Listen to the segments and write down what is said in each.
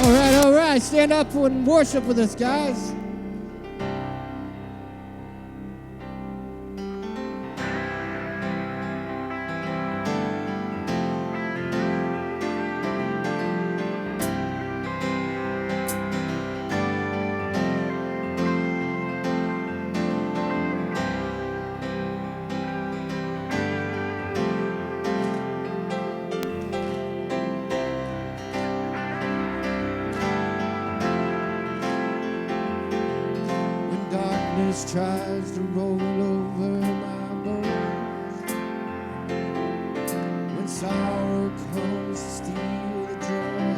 All right. Stand up and worship with us, guys. Tries to roll over my bones, when sorrow comes to steal the joy,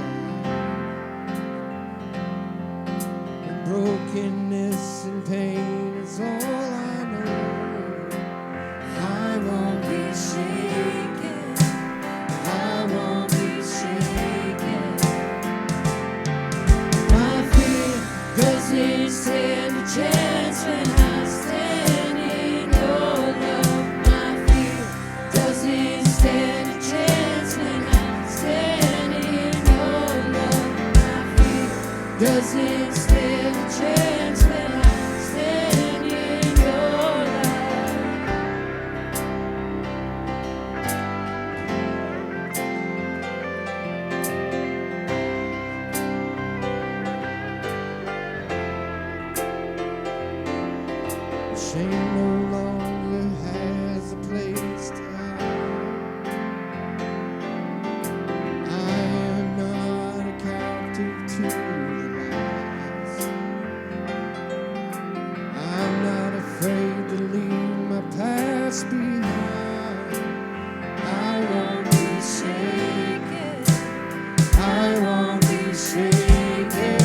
when brokenness and pain is all I know, I won't be shaken, I won't be shaken. My fear doesn't stand a chance when I stand in your love. My fear doesn't stand a chance when I stand in your love. My fear doesn't stand a chance when I stand in your love. Shame no longer has a place to hide. I am not a captive to the lies. I'm not afraid to leave my past behind. I won't be shaken, I won't be shaken.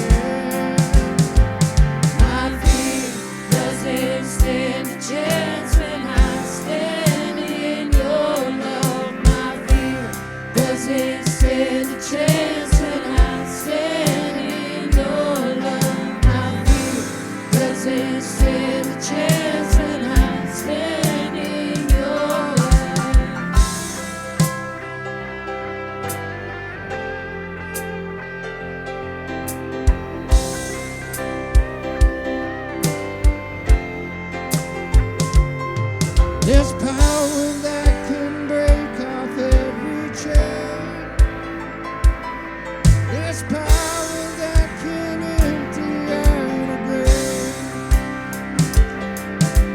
My fear doesn't stand a chance when I stand in your love. My fear doesn't stand a chance when I stand in your love. My fear doesn't stand a chance when I stand in your love. There's power that can break off every chain. There's power that can empty out a grave.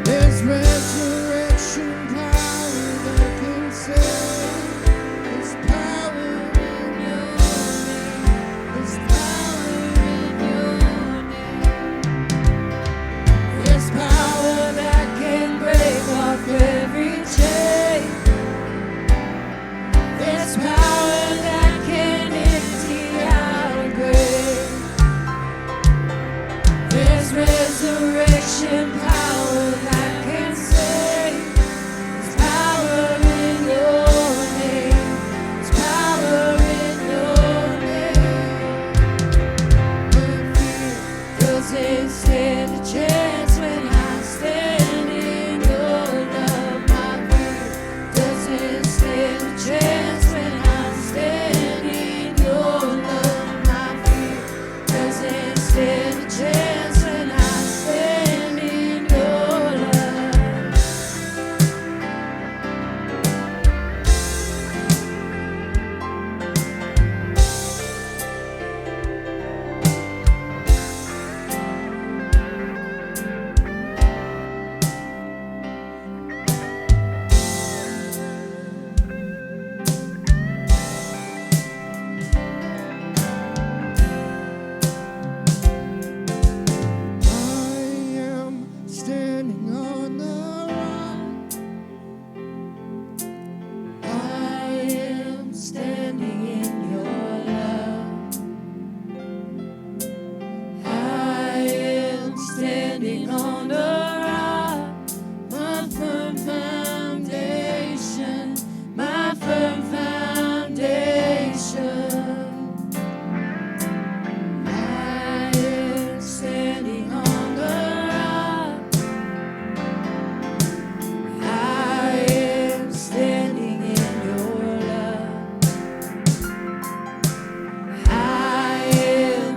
There's resurrection power that can save. There's power in your name. There's power in your name. There's power that can break off every chain. There's power that can empty out a grave. There's resurrection power that can save. There's power in your name. There's power in your name. My fear doesn't stand a chance when I stand in your love. My fear doesn't stand a chance when I stand in your love. My fear doesn't stand a chance when I stand in your love. I am standing on the rock. I am standing in your love. I am standing on the rock, my firm foundation, my firm foundation. I am standing on the rock. I am standing in your love. I am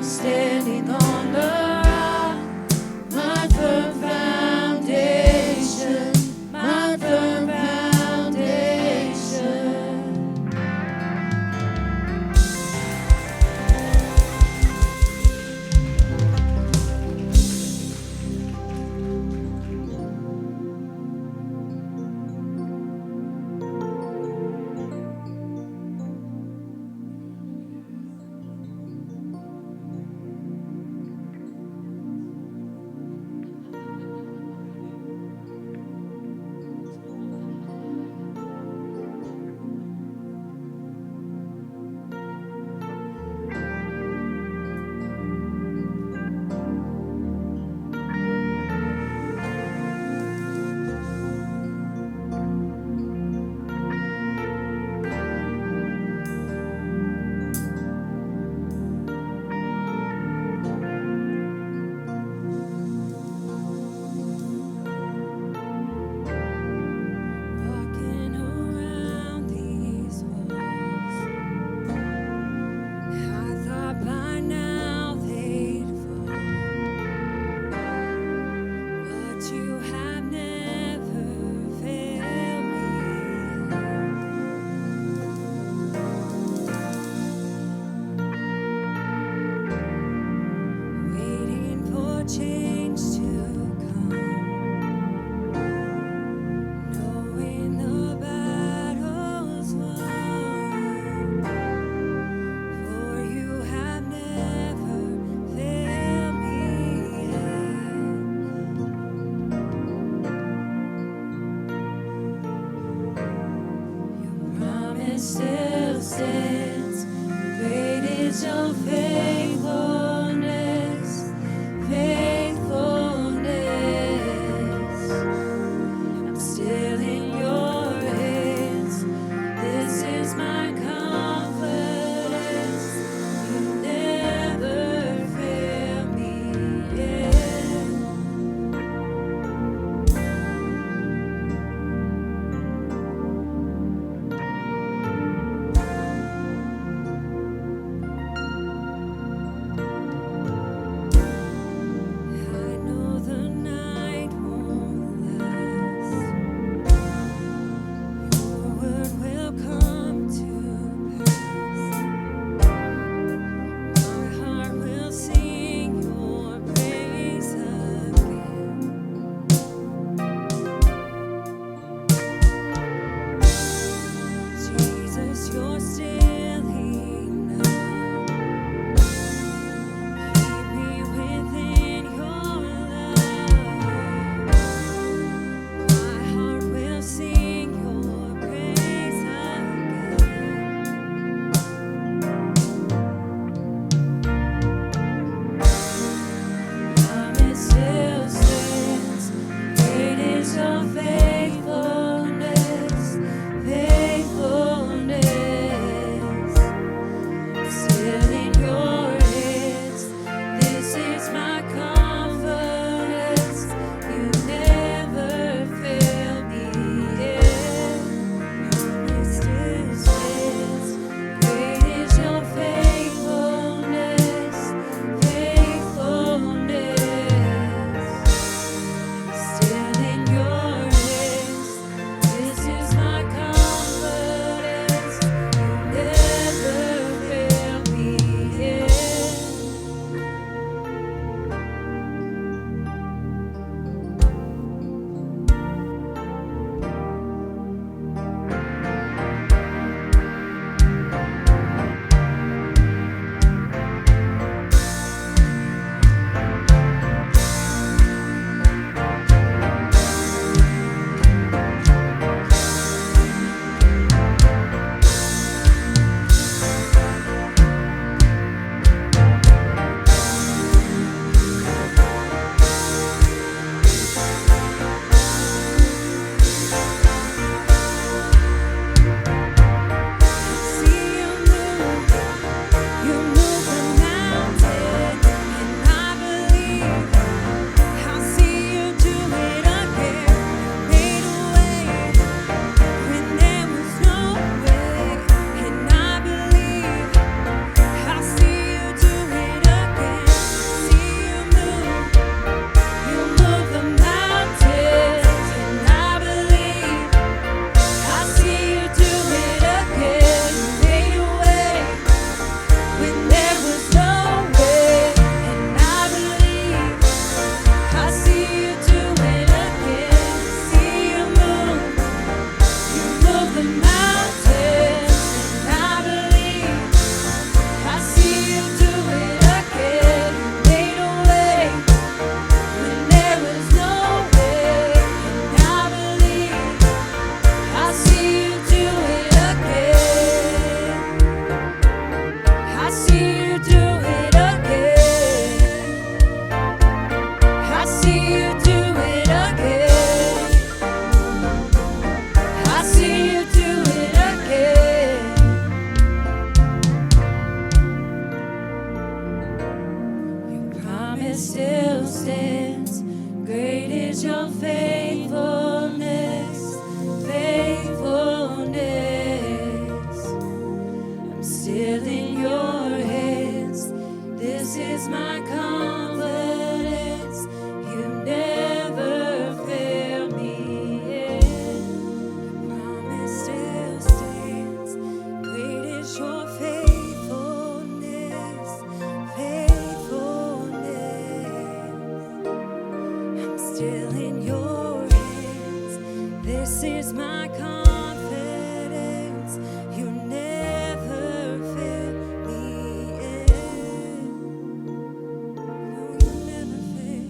change to come, knowing the battle's won. For you have never failed me yet. Your promise still stands. Great is your faithfulness, faithfulness. I'm still in your hands. This is my confidence. You never fail me yet. I know the night won't last. Your word will come to pass. My heart will sing your praise again. Jesus, you're still enough. Keep me within your love. My heart will sing your praise again. Promise still stands. Great is your faithfulness, faithfulness. Still in your hands. This is my confidence. You never fail me yet. Promise still stands. Great is your faithfulness, faithfulness. Still in your hands. This is my confidence. You never fail me yet. See you move the mountain, and I believe I'll see you do it again. Made a way when there was no way, and I believe I'll see you do it again. See you move the mountains, and I believe I'll see you do it again. Made a way when there was no way, and I believe I'll see you do it again. See you move the mountains, and I believe I'll see you do it again. Made a way when there was no way, and I believe I'll see you do it again. I see you do it again. I see you do it again. I see you do it again. Your promise still stands. Great is your faithfulness, faithfulness. I'm still in your hands. This is my confidence. You never fail me yet. Your promise still stands. Great is your faithfulness, faithfulness. still in your hands. This is my confidence. You never fail me yet. No, you never fail.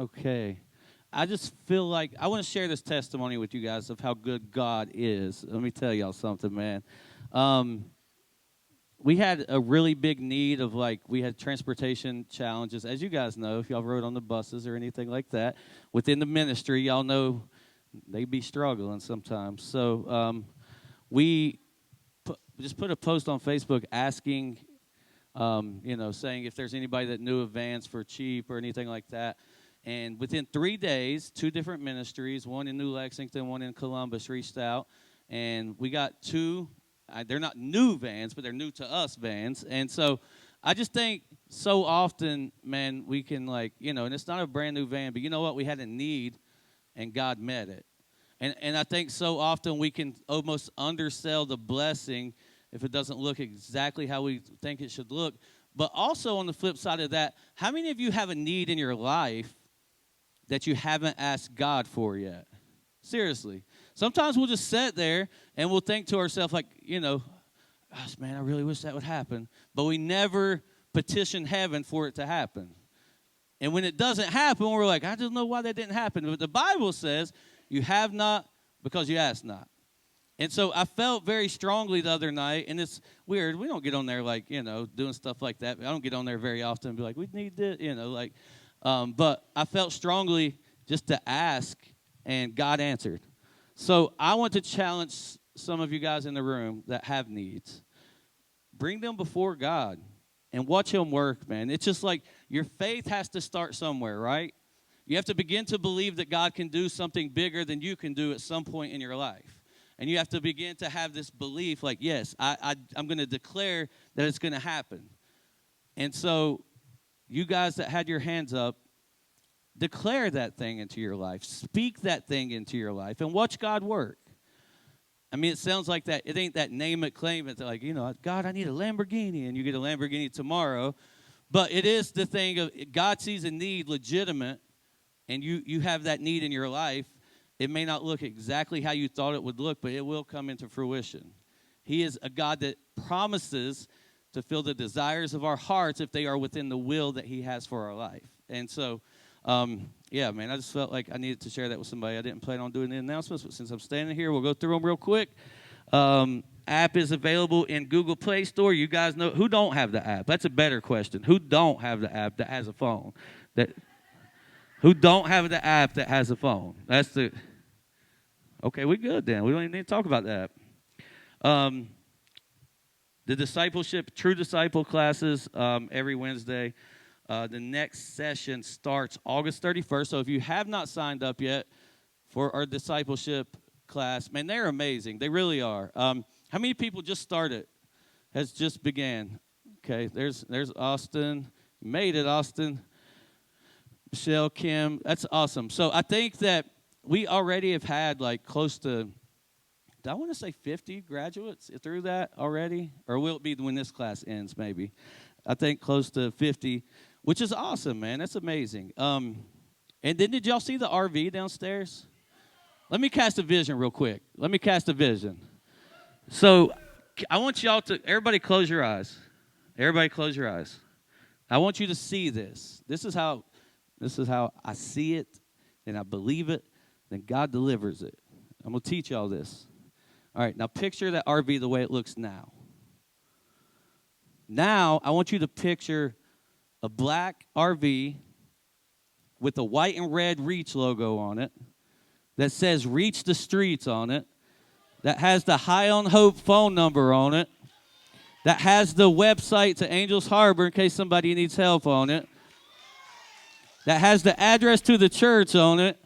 Okay. I just feel like I want to share this testimony with you guys of how good God is. Let me tell y'all something, man. Um, we had a really big need of we had transportation challenges, as you guys know, if y'all rode on the buses or anything like that. Within the ministry, y'all know they be struggling sometimes. So we just put a post on Facebook asking, saying if there's anybody that knew of vans for cheap or anything like that. And within 3 days, 2 different ministries, one in New Lexington, one in Columbus, reached out. And we got 2, they're not new vans, but they're new to us vans. And so I just think so often, man, we can and it's not a brand new van, but you know what? We had a need, and God met it. And I think so often we can almost undersell the blessing if it doesn't look exactly how we think it should look. But also on the flip side of that, how many of you have a need in your life that you haven't asked God for yet? Seriously. Sometimes we'll just sit there and we'll think to ourselves gosh, man, I really wish that would happen. But we never petition heaven for it to happen. And when it doesn't happen, we're like, I don't know why that didn't happen. But the Bible says, you have not because you ask not. And so I felt very strongly the other night, and it's weird. We don't get on there doing stuff like that. I don't get on there very often and be like, we need this, but I felt strongly just to ask, and God answered. So I want to challenge some of you guys in the room that have needs. Bring them before God and watch him work, man. It's just like your faith has to start somewhere, right? You have to begin to believe that God can do something bigger than you can do at some point in your life. And you have to begin to have this belief yes, I'm going to declare that it's going to happen. And so you guys that had your hands up, declare that thing into your life. Speak that thing into your life and watch God work. I mean, it sounds like that. It ain't that name it, claim it. God, I need a Lamborghini, and you get a Lamborghini tomorrow. But it is the thing of God sees a need legitimate, and you have that need in your life. It may not look exactly how you thought it would look, but it will come into fruition. He is a God that promises to fill the desires of our hearts if they are within the will that he has for our life. And so, man, I just felt like I needed to share that with somebody. I didn't plan on doing the announcements, but since I'm standing here, we'll go through them real quick. App is available in Google Play Store. You guys know who don't have the app? That's a better question. Who don't have the app that has a phone? Who don't have the app that has a phone? Okay, we good then. We don't even need to talk about that. The discipleship, True Disciple classes every Wednesday. The next session starts August 31st. So if you have not signed up yet for our discipleship class, man, they're amazing. They really are. How many people just started? Has just began? Okay, there's Austin. You made it, Austin. Michelle, Kim, that's awesome. So I think that we already have had close to, I want to say 50 graduates through that already? Or will it be when this class ends maybe? I think close to 50, which is awesome, man. That's amazing. And then did y'all see the RV downstairs? Let me cast a vision real quick. So I want y'all to, everybody close your eyes. Everybody close your eyes. I want you to see this. This is how I see it, and I believe it, then God delivers it. I'm going to teach y'all this. All right, now picture that RV the way it looks now. Now, I want you to picture a black RV with a white and red Reach logo on it that says Reach the Streets on it, that has the High on Hope phone number on it, that has the website to Angels Harbor in case somebody needs help on it, that has the address to the church on it,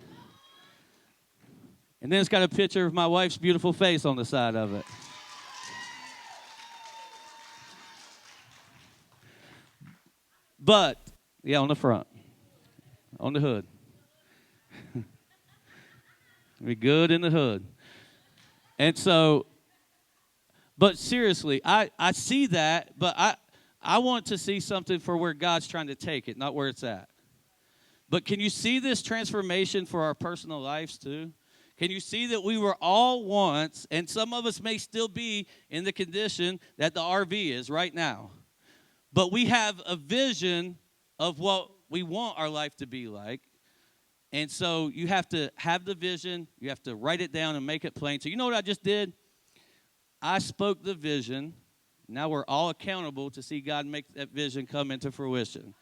and then it's got a picture of my wife's beautiful face on the side of it. But, yeah, on the front, on the hood. Be good in the hood. And so, but seriously, I see that, but I want to see something for where God's trying to take it, not where it's at. But can you see this transformation for our personal lives too? Can you see that we were all once, and some of us may still be in the condition that the RV is right now. But we have a vision of what we want our life to be like. And so you have to have the vision. You have to write it down and make it plain. So you know what I just did? I spoke the vision. Now we're all accountable to see God make that vision come into fruition.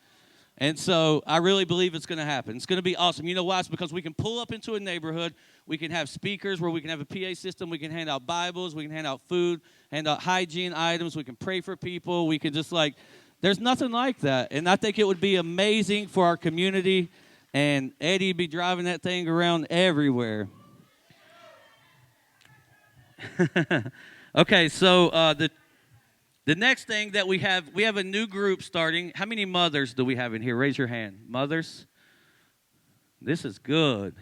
And so I really believe it's going to happen. It's going to be awesome. You know why? It's because we can pull up into a neighborhood. We can have speakers where we can have a PA system. We can hand out Bibles. We can hand out food, hand out hygiene items. We can pray for people. We can just there's nothing like that. And I think it would be amazing for our community. And Eddie be driving that thing around everywhere. Okay, so the next thing that we have a new group starting. How many mothers do we have in here? Raise your hand. Mothers? This is good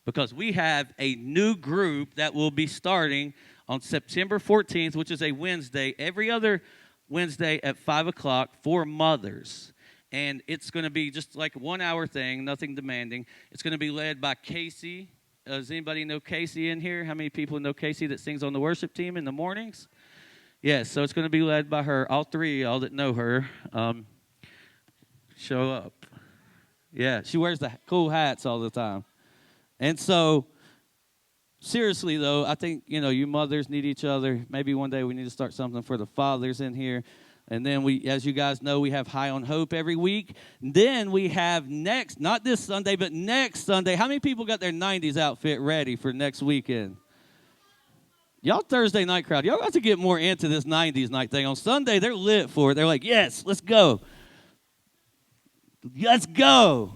because we have a new group that will be starting on September 14th, which is a Wednesday, every other Wednesday at 5 o'clock for mothers. And it's going to be just like a 1 hour thing, nothing demanding. It's going to be led by Casey. Does anybody know Casey in here? How many people know Casey that sings on the worship team in the mornings? Yes, so it's going to be led by her. All three of y'all that know her, show up. Yeah, she wears the cool hats all the time. And so, seriously, though, I think, you mothers need each other. Maybe one day we need to start something for the fathers in here. And then as you guys know, we have High on Hope every week. Then we have not this Sunday, but next Sunday. How many people got their 90s outfit ready for next weekend? Y'all Thursday night crowd, y'all got to get more into this 90s night thing. On Sunday, they're lit for it. They're like, yes, let's go. Let's go.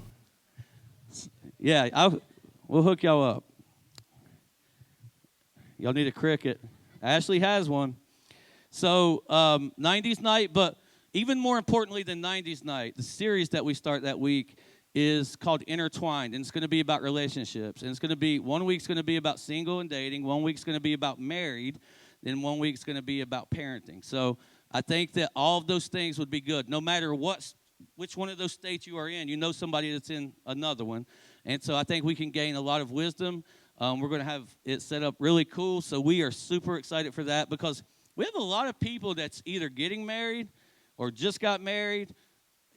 Yeah, we'll hook y'all up. Y'all need a Cricut. Ashley has one. So 90s night, but even more importantly than 90s night, the series that we start that week is called Intertwined, and it's going to be about relationships. And it's going to be, 1 week's going to be about single and dating, 1 week's going to be about married, then 1 week's going to be about parenting. So I think that all of those things would be good. No matter which one of those states you are in, you know somebody that's in another one. And so I think we can gain a lot of wisdom. We're going to have it set up really cool, so we are super excited for that because we have a lot of people that's either getting married or just got married.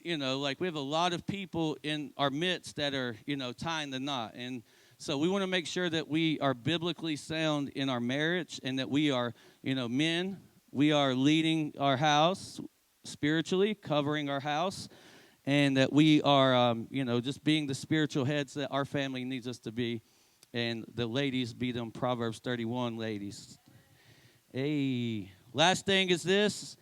We have a lot of people in our midst that are, tying the knot. And so we want to make sure that we are biblically sound in our marriage and that we are, men, we are leading our house spiritually, covering our house, and that we are, just being the spiritual heads that our family needs us to be. And the ladies be them Proverbs 31 ladies. Hey, last thing is this.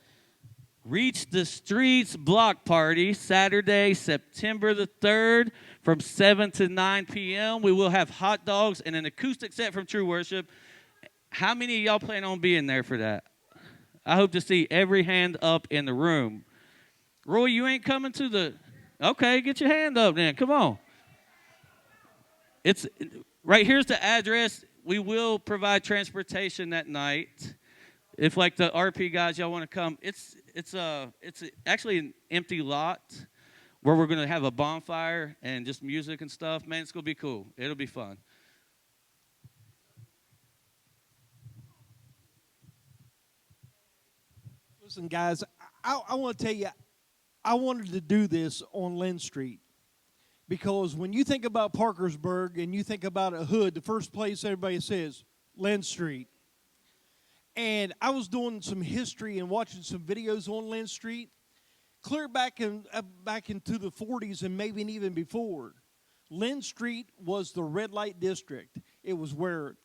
Reach the Streets block party, Saturday, September the 3rd, from 7 to 9 p.m. We will have hot dogs and an acoustic set from True Worship. How many of y'all plan on being there for that? I hope to see every hand up in the room. Roy, you ain't coming to the... Okay, get your hand up then. Come on. It's right here's the address. We will provide transportation that night. If the RP guys, y'all want to come, it's actually an empty lot where we're going to have a bonfire and just music and stuff. Man, it's going to be cool. It'll be fun. Listen, guys, I want to tell you, I wanted to do this on Lynn Street because when you think about Parkersburg and you think about a hood, the first place everybody says, Lynn Street. And I was doing some history and watching some videos on Lynn Street, clear back into the 40s and maybe even before. Lynn Street was the red light district. It was where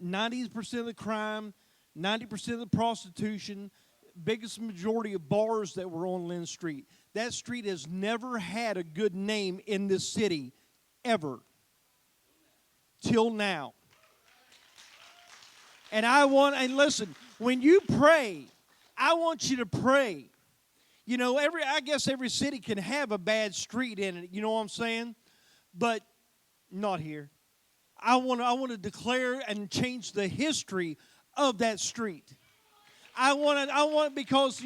90% of the crime, 90% of the prostitution, biggest majority of bars that were on Lynn Street. That street has never had a good name in this city, ever, till now. And listen, when you pray, I want you to pray. I guess every city can have a bad street in it, you know what I'm saying? But not here. I want to declare and change the history of that street. I want because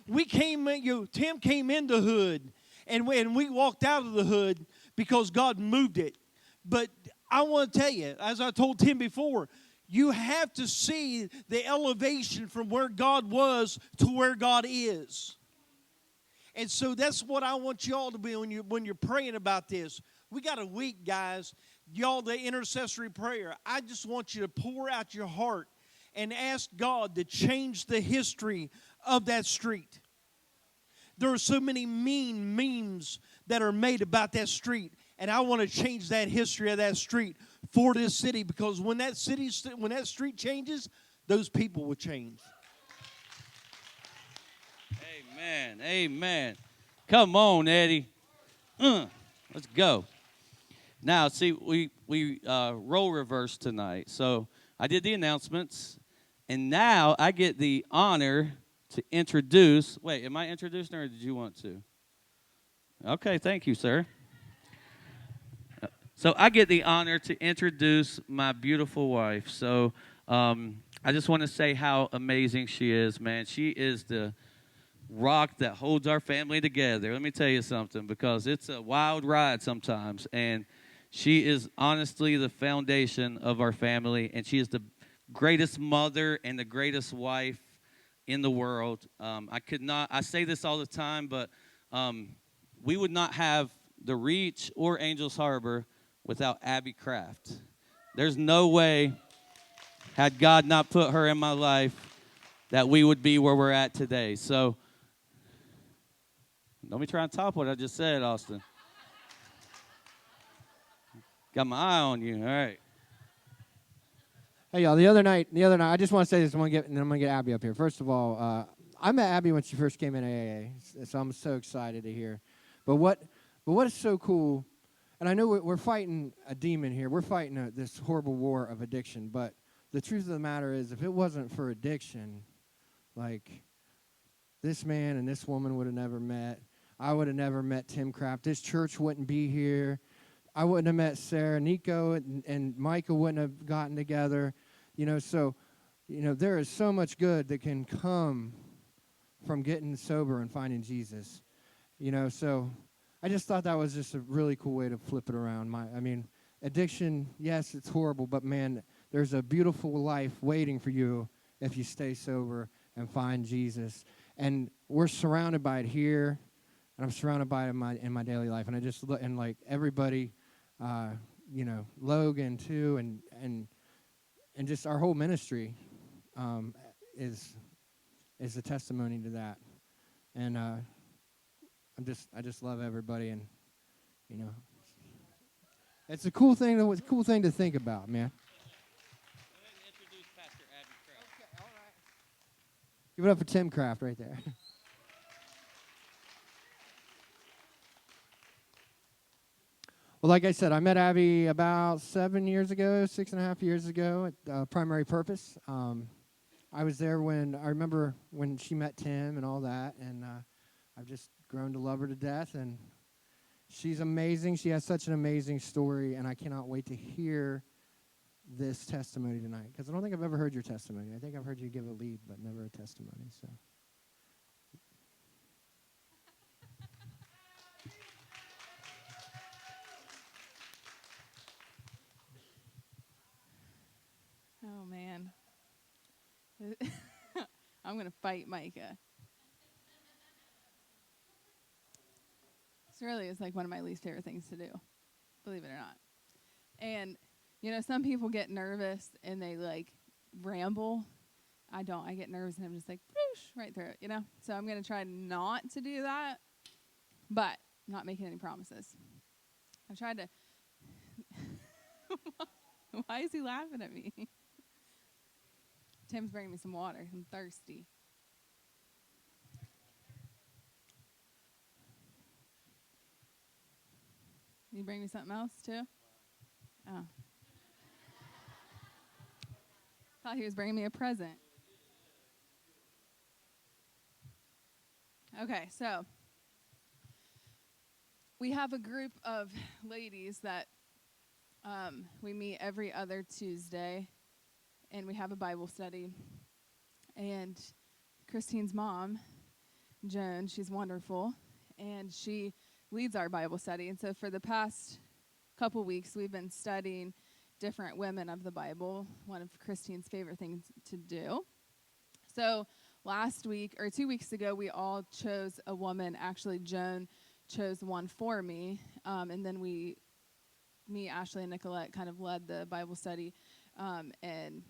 we came Tim came into hood and we walked out of the hood because God moved it. But I want to tell you, as I told Tim before, you have to see the elevation from where God was to where God is. And so that's what I want you all to be when you're praying about this. We got a week, guys. Y'all, the intercessory prayer. I just want you to pour out your heart and ask God to change the history of that street. There are so many mean memes that are made about that street, and I want to change that history of that street for this city, because when that street changes, those people will change. Amen. Amen. Come on, Eddie. Let's go. Now, see, we role reverse tonight. So I did the announcements, and now I get the honor to introduce. Wait, am I introducing, or did you want to? Okay, thank you, sir. So I get the honor to introduce my beautiful wife. So I just want to say how amazing she is, man. She is the rock that holds our family together. Let me tell you something, because it's a wild ride sometimes, and she is honestly the foundation of our family, and she is the greatest mother and the greatest wife in the world. I say this all the time, but we would not have the Reach or Angels Harbor without Abby Kraft. There's no way, had God not put her in my life, that we would be where we're at today. So don't be trying to top what I just said, Austin. Got my eye on you. All right. Hey, y'all, the other night, I just want to say this, and then I'm going to get Abby up here. First of all, I met Abby when she first came in AA, so I'm so excited to hear. But what is so cool, and I know we're fighting a demon here. We're fighting this horrible war of addiction, but the truth of the matter is, if it wasn't for addiction, like, this man and this woman would have never met. I would have never met Tim Kraft. This church wouldn't be here. I wouldn't have met Sarah. Nico and Micah wouldn't have gotten together. So, there is so much good that can come from getting sober and finding Jesus. So I just thought that was just a really cool way to flip it around. Addiction, yes, it's horrible, but man, there's a beautiful life waiting for you if you stay sober and find Jesus. And we're surrounded by it here, and I'm surrounded by it in my daily life. And I just look, and like everybody, Logan too, and just our whole ministry is a testimony to that. And I just love everybody, and it's a cool thing to think about, man. Give it up for Tim Kraft right there. Well, like I said, I met Abby about 6.5 years ago at Primary Purpose. I was there I remember when she met Tim and all that, and I've just grown to love her to death, and she's amazing. She has such an amazing story, and I cannot wait to hear this testimony tonight, because I don't think I've ever heard your testimony. I think I've heard you give a lead, but never a testimony. So, oh man, I'm gonna fight Micah. This really is like one of my least favorite things to do, believe it or not. And some people get nervous and they like ramble. I don't. I get nervous and I'm just like right through it, So I'm going to try not to do that, but not making any promises. I've tried to. Why is he laughing at me? Tim's bringing me some water. I'm thirsty. You bring me something else too? Oh. Thought he was bringing me a present. Okay, so we have a group of ladies that we meet every other Tuesday, and we have a Bible study. And Christine's mom, Joan, she's wonderful, and she leads our Bible study. And so for the past couple weeks, we've been studying different women of the Bible, one of Christine's favorite things to do. So last week, or 2 weeks ago, we all chose a woman. Actually, Joan chose one for me, and then we me, Ashley, and Nicolette kind of led the Bible study and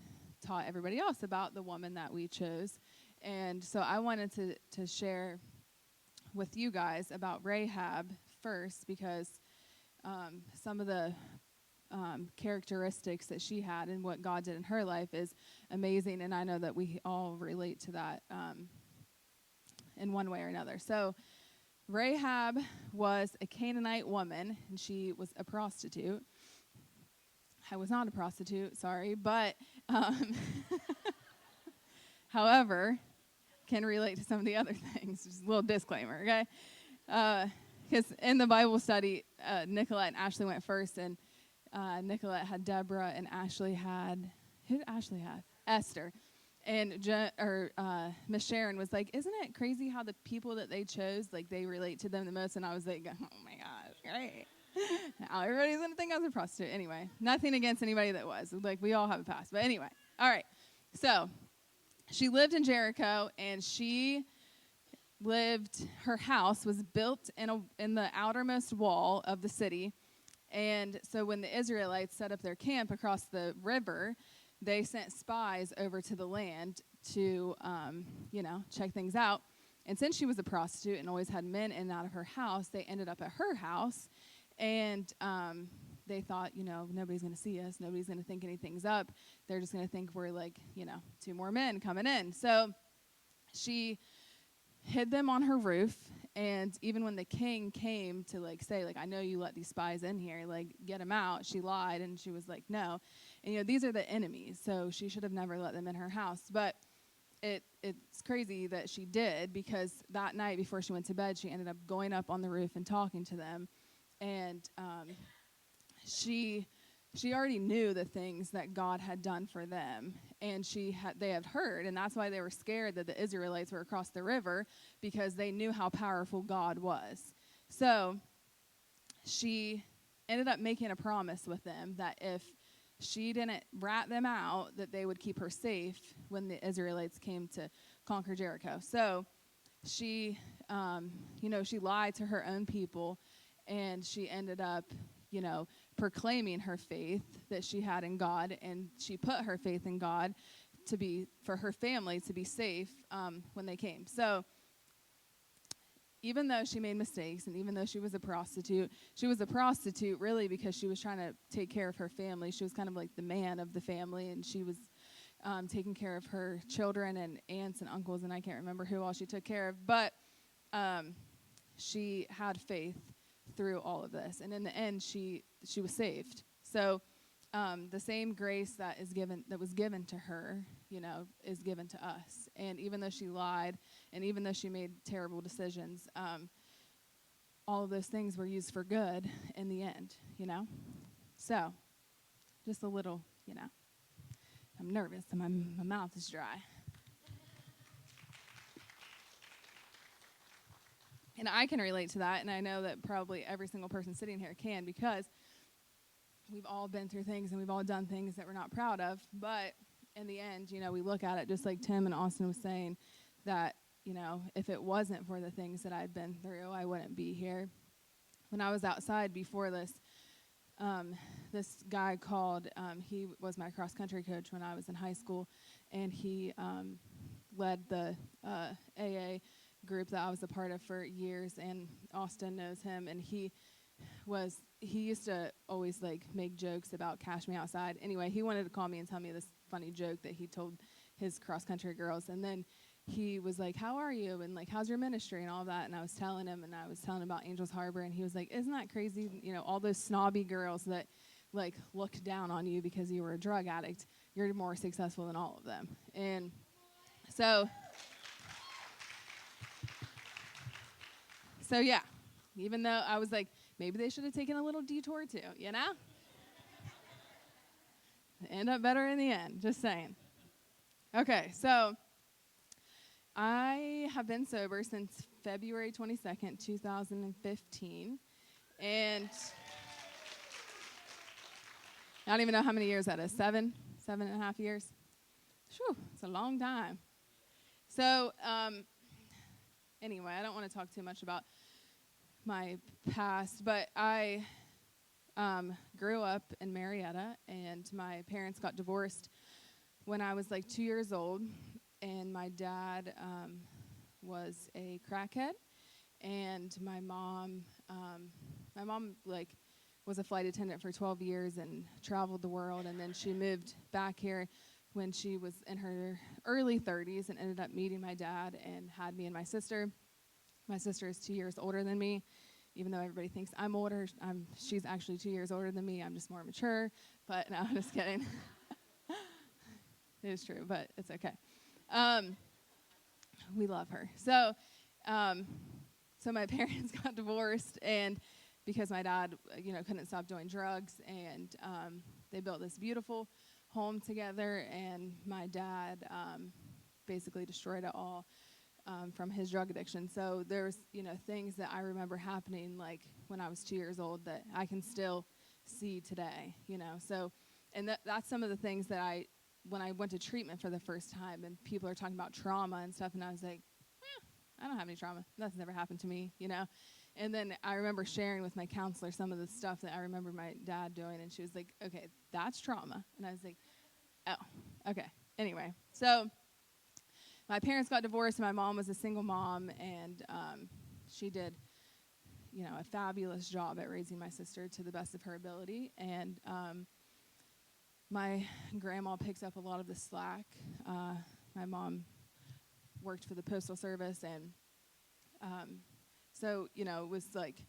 taught everybody else about the woman that we chose. And so I wanted to share with you guys about Rahab first, because some of the characteristics that she had and what God did in her life is amazing, and I know that we all relate to that in one way or another. So Rahab was a Canaanite woman, and she was a prostitute. I was not a prostitute, sorry, but however, can relate to some of the other things. Just a little disclaimer, okay? Because in the Bible study, Nicolette and Ashley went first, and Nicolette had Deborah, and Ashley had, who did Ashley have? Esther. And Miss Sharon was like, isn't it crazy how the people that they chose, like, they relate to them the most? And I was like, oh, my gosh, great. Now everybody's going to think I was a prostitute. Anyway, nothing against anybody that was. Like, we all have a past. But anyway, all right. So she lived in Jericho, and her house was built in the outermost wall of the city. And so when the Israelites set up their camp across the river, they sent spies over to the land to, check things out. And since she was a prostitute and always had men in and out of her house, they ended up at her house. And they thought, nobody's going to see us. Nobody's going to think anything's up. They're just going to think we're like, two more men coming in. So she hid them on her roof. And even when the king came to, like, say, like, I know you let these spies in here, like, get them out, she lied, and she was like, no. And, these are the enemies, so she should have never let them in her house. But it's crazy that she did, because that night before she went to bed, she ended up going up on the roof and talking to them. And she already knew the things that God had done for them, and they had heard, and that's why they were scared that the Israelites were across the river, because they knew how powerful God was. So she ended up making a promise with them that if she didn't rat them out, that they would keep her safe when the Israelites came to conquer Jericho. So she, she lied to her own people, and she ended up, proclaiming her faith that she had in God, and she put her faith in God for her family to be safe when they came. So even though she made mistakes, and even though she was a prostitute really because she was trying to take care of her family. She was kind of like the man of the family, and she was taking care of her children and aunts and uncles, and I can't remember who all she took care of. But she had faith through all of this, and in the end, she was saved. So the same grace that was given to her, is given to us. And even though she lied, and even though she made terrible decisions, all of those things were used for good in the end. So just a little, I'm nervous, and my mouth is dry. And I can relate to that, and I know that probably every single person sitting here can, because we've all been through things, and we've all done things that we're not proud of. But in the end, we look at it just like Tim and Austin was saying, that, if it wasn't for the things that I'd been through, I wouldn't be here. When I was outside before this, this guy called, he was my cross-country coach when I was in high school, and he led the AA group that I was a part of for years, and Austin knows him, and he used to always like make jokes about Cash Me Outside. Anyway, he wanted to call me and tell me this funny joke that he told his cross-country girls, and then he was like, how are you, and like, how's your ministry and all that, and I was telling him about Angels Harbor, and he was like, isn't that crazy, all those snobby girls that like looked down on you because you were a drug addict, you're more successful than all of them. And so yeah, even though I was like, maybe they should have taken a little detour too, End up better in the end, just saying. Okay, so I have been sober since February 22nd, 2015, and I don't even know how many years that is, 7 and a half years. Whew, it's a long time. So anyway, I don't want to talk too much about my past, but grew up in Marietta, and my parents got divorced when I was like 2 years old, and my dad was a crackhead, and my mom like was a flight attendant for 12 years and traveled the world, and then she moved back here when she was in her early 30s and ended up meeting my dad and had me and my sister. My sister is 2 years older than me, even though everybody thinks I'm older. She's actually 2 years older than me. I'm just more mature, but no, I'm just kidding. It is true, but it's okay. We love her. So my parents got divorced, and because my dad, couldn't stop doing drugs, and they built this beautiful home together, and my dad basically destroyed it all from his drug addiction. So there's, things that I remember happening, like when I was 2 years old, that I can still see today, So, and that's some of the things that when I went to treatment for the first time, and people are talking about trauma and stuff, and I was like, I don't have any trauma. That's never happened to me, And then I remember sharing with my counselor some of the stuff that I remember my dad doing, and she was like, okay, that's trauma. And I was like, oh, okay. Anyway, so my parents got divorced, and my mom was a single mom, and she did, a fabulous job at raising my sister to the best of her ability. And my grandma picks up a lot of the slack. My mom worked for the Postal Service, and so, it was like,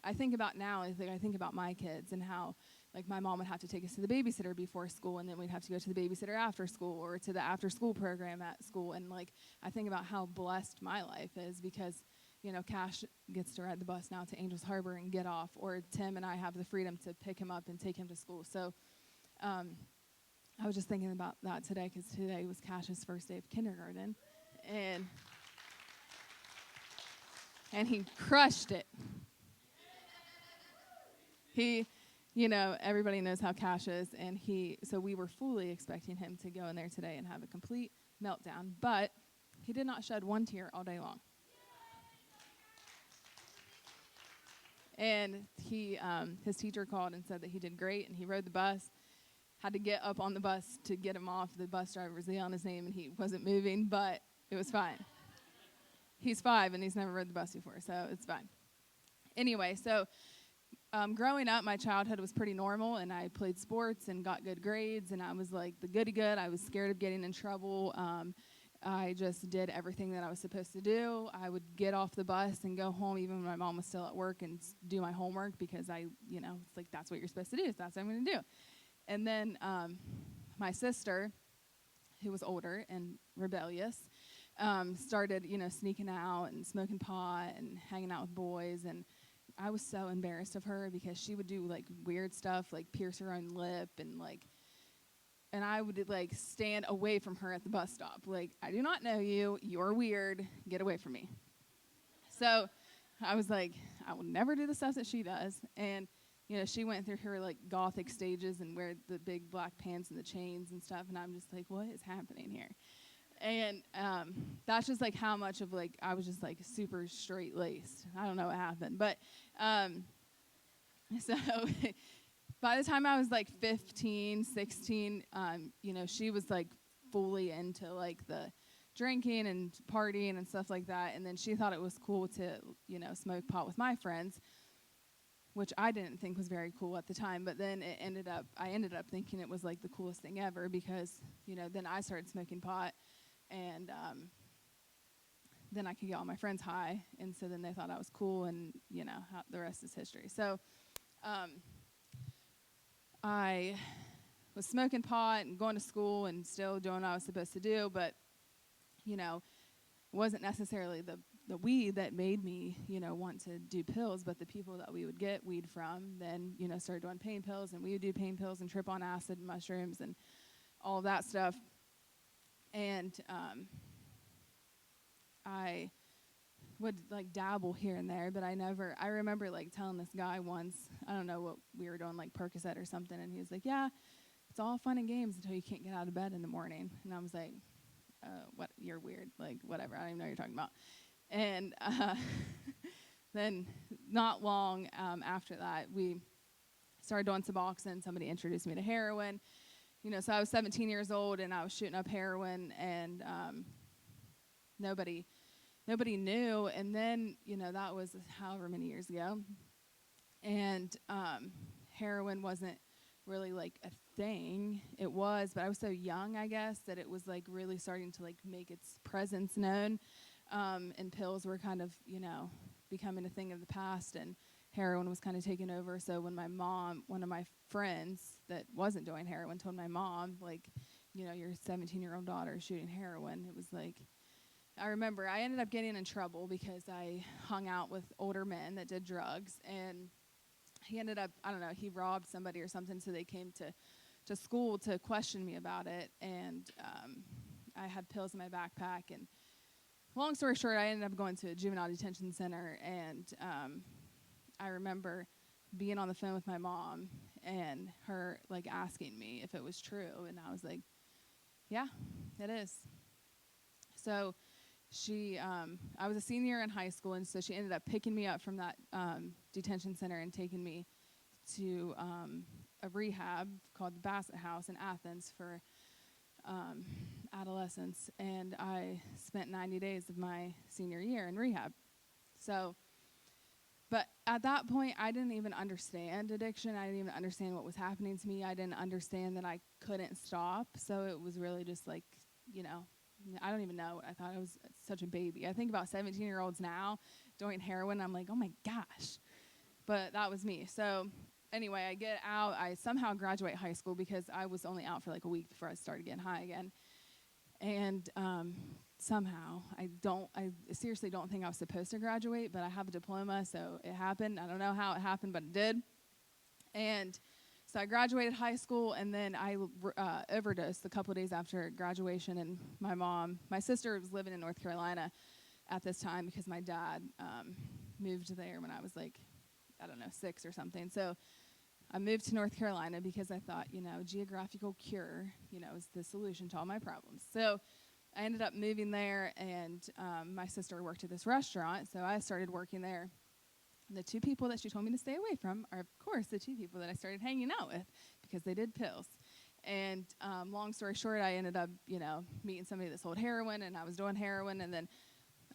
I think about now, I think about my kids and how, like, my mom would have to take us to the babysitter before school, and then we'd have to go to the babysitter after school or to the after-school program at school. And, like, I think about how blessed my life is because, Cash gets to ride the bus now to Angels Harbor and get off, or Tim and I have the freedom to pick him up and take him to school. So I was just thinking about that today because today was Cash's first day of kindergarten. And he crushed it. Everybody knows how Cash is, and so we were fully expecting him to go in there today and have a complete meltdown, but he did not shed one tear all day long. And his teacher called and said that he did great, and he rode the bus, had to get up on the bus to get him off. The bus driver was yelling his name, and he wasn't moving, but it was fine. He's 5, and he's never rode the bus before, so it's fine. Anyway, so growing up, my childhood was pretty normal, and I played sports and got good grades, and I was like the goody-good. I was scared of getting in trouble. I just did everything that I was supposed to do. I would get off the bus and go home even when my mom was still at work and do my homework because it's like that's what you're supposed to do, so that's what I'm going to do. And then my sister, who was older and rebellious, started, sneaking out and smoking pot and hanging out with boys. And I was so embarrassed of her because she would do, like, weird stuff, like pierce her own lip and I would, like, stand away from her at the bus stop. Like, I do not know you. You're weird. Get away from me. So I was like, I will never do the stuff that she does. And, she went through her, like, gothic stages and wear the big black pants and the chains and stuff. And I'm just like, what is happening here? And that's just, like, how much of, like, I was just, like, super straight-laced. I don't know what happened. But so by the time I was, like, 15, 16, she was, like, fully into, like, the drinking and partying and stuff like that. And then she thought it was cool to, smoke pot with my friends, which I didn't think was very cool at the time. But then I ended up thinking it was, like, the coolest thing ever because, then I started smoking pot. And then I could get all my friends high, and so then they thought I was cool, and, the rest is history. So I was smoking pot and going to school and still doing what I was supposed to do, but, it wasn't necessarily the weed that made me, want to do pills, but the people that we would get weed from then, started doing pain pills, and we would do pain pills and trip on acid and mushrooms and all of that stuff. And I would, like, dabble here and there, but I remember, like, telling this guy once, I don't know what we were doing, like Percocet or something, and he was like, yeah, it's all fun and games until you can't get out of bed in the morning. And I was like, what, you're weird, like, whatever, I don't even know what you're talking about. And then not long after that, we started doing Suboxone. Somebody introduced me to heroin. So I was 17 years old, and I was shooting up heroin, and nobody knew. And then, that was however many years ago. And heroin wasn't really like a thing. It was, but I was so young, I guess, that it was like really starting to like make its presence known. And pills were kind of, becoming a thing of the past, and heroin was kind of taking over. So when one of my friends that wasn't doing heroin told my mom, like, your 17-year-old daughter is shooting heroin, it was like, I remember I ended up getting in trouble because I hung out with older men that did drugs, and he ended up, I don't know, he robbed somebody or something, so they came to school to question me about it, and I had pills in my backpack, and long story short, I ended up going to a juvenile detention center, and I remember being on the phone with my mom and her like asking me if it was true, and I was like, yeah, it is. So I was a senior in high school, and so she ended up picking me up from that detention center and taking me to a rehab called the Bassett House in Athens for adolescents, and I spent 90 days of my senior year in rehab. But at that point, I didn't even understand addiction. I didn't even understand what was happening to me. I didn't understand that I couldn't stop. So it was really just like, I don't even know. I thought I was such a baby. I think about 17-year-olds now doing heroin. I'm like, oh my gosh. But that was me. So anyway, I get out. I somehow graduate high school because I was only out for like a week before I started getting high again. And somehow, I seriously don't think I was supposed to graduate, but I have a diploma, so it happened. I don't know how it happened, but it did. And so I graduated high school, and then I overdosed a couple of days after graduation. And my sister was living in North Carolina at this time because my dad moved there when I was like, I don't know, 6 or something. So I moved to North Carolina because I thought, geographical cure, is the solution to all my problems. So I ended up moving there, and my sister worked at this restaurant, so I started working there. The 2 people that she told me to stay away from are, of course, the 2 people that I started hanging out with because they did pills. And long story short, I ended up, meeting somebody that sold heroin, and I was doing heroin, and then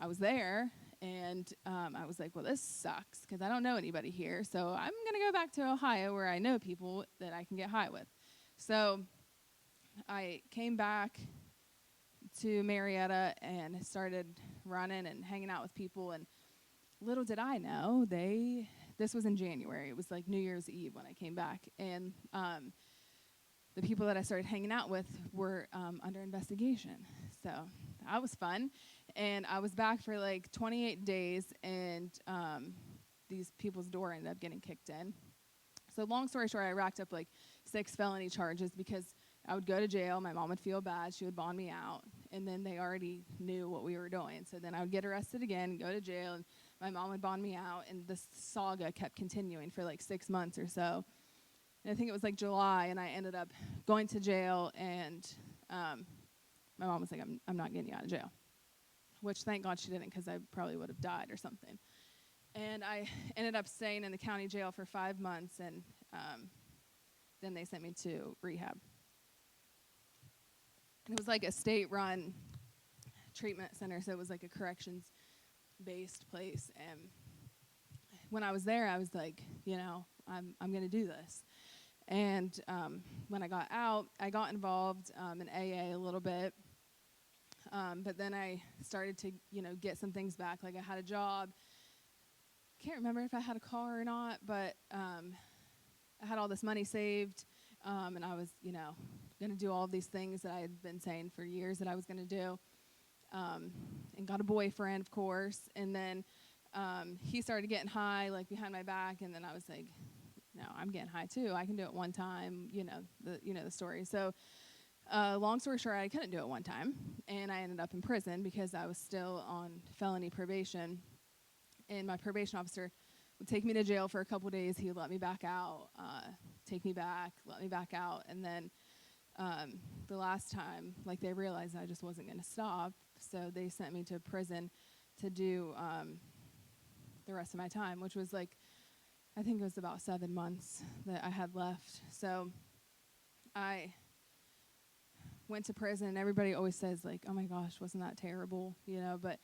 I was there, and I was like, well, this sucks because I don't know anybody here, so I'm going to go back to Ohio where I know people that I can get high with. So I came back to Marietta and started running and hanging out with people, and little did I know, this was in January. It was like New Year's Eve when I came back, and the people that I started hanging out with were under investigation. So that was fun, and I was back for like 28 days, and these people's door ended up getting kicked in. So long story short, I racked up like 6 felony charges because I would go to jail, my mom would feel bad, she would bond me out, and then they already knew what we were doing. So then I would get arrested again, go to jail, and my mom would bond me out, and this saga kept continuing for like 6 months or so. And I think it was like July, and I ended up going to jail, and my mom was like, I'm not getting you out of jail, which thank God she didn't, because I probably would have died or something. And I ended up staying in the county jail for 5 months, and then they sent me to rehab. It was like a state-run treatment center, so it was like a corrections-based place. And when I was there, I was like, I'm going to do this. And when I got out, I got involved in AA a little bit. But then I started to, get some things back. Like I had a job. Can't remember if I had a car or not, but I had all this money saved, and I was, going to do all these things that I had been saying for years that I was going to do, and got a boyfriend, of course, and then he started getting high, like, behind my back, and then I was like, no, I'm getting high, too. I can do it one time, the story. So long story short, I couldn't do it one time, and I ended up in prison because I was still on felony probation, and my probation officer would take me to jail for a couple days. He would let me back out, take me back, let me back out, and then the last time, like, they realized I just wasn't going to stop, so they sent me to prison to do the rest of my time, which was like I think it was about 7 months that I had left. So I went to prison, and everybody always says, like, oh my gosh, wasn't that terrible, but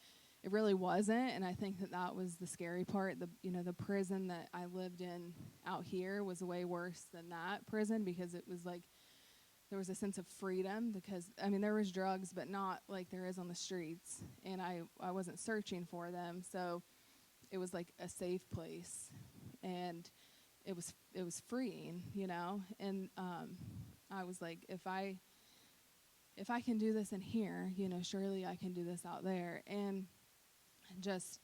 it really wasn't. And I think that was the scary part. The prison that I lived in out here was way worse than that prison, because it was like there was a sense of freedom, because there was drugs, but not like there is on the streets, and I wasn't searching for them. So it was like a safe place, and it was freeing, and I was like, if I can do this in here, surely I can do this out there. And just,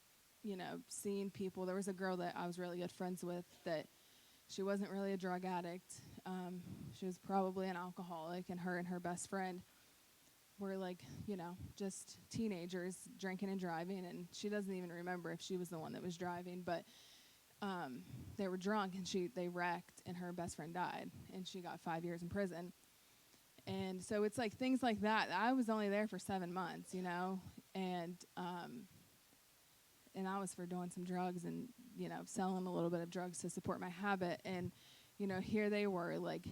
seeing people. There was a girl that I was really good friends with that she wasn't really a drug addict. She was probably an alcoholic, and her best friend were like, just teenagers drinking and driving, and she doesn't even remember if she was the one that was driving, but they were drunk, and they wrecked, and her best friend died, and she got 5 years in prison. And so it's like things like that. I was only there for 7 months, and I was for doing some drugs and, selling a little bit of drugs to support my habit. And, here they were, like,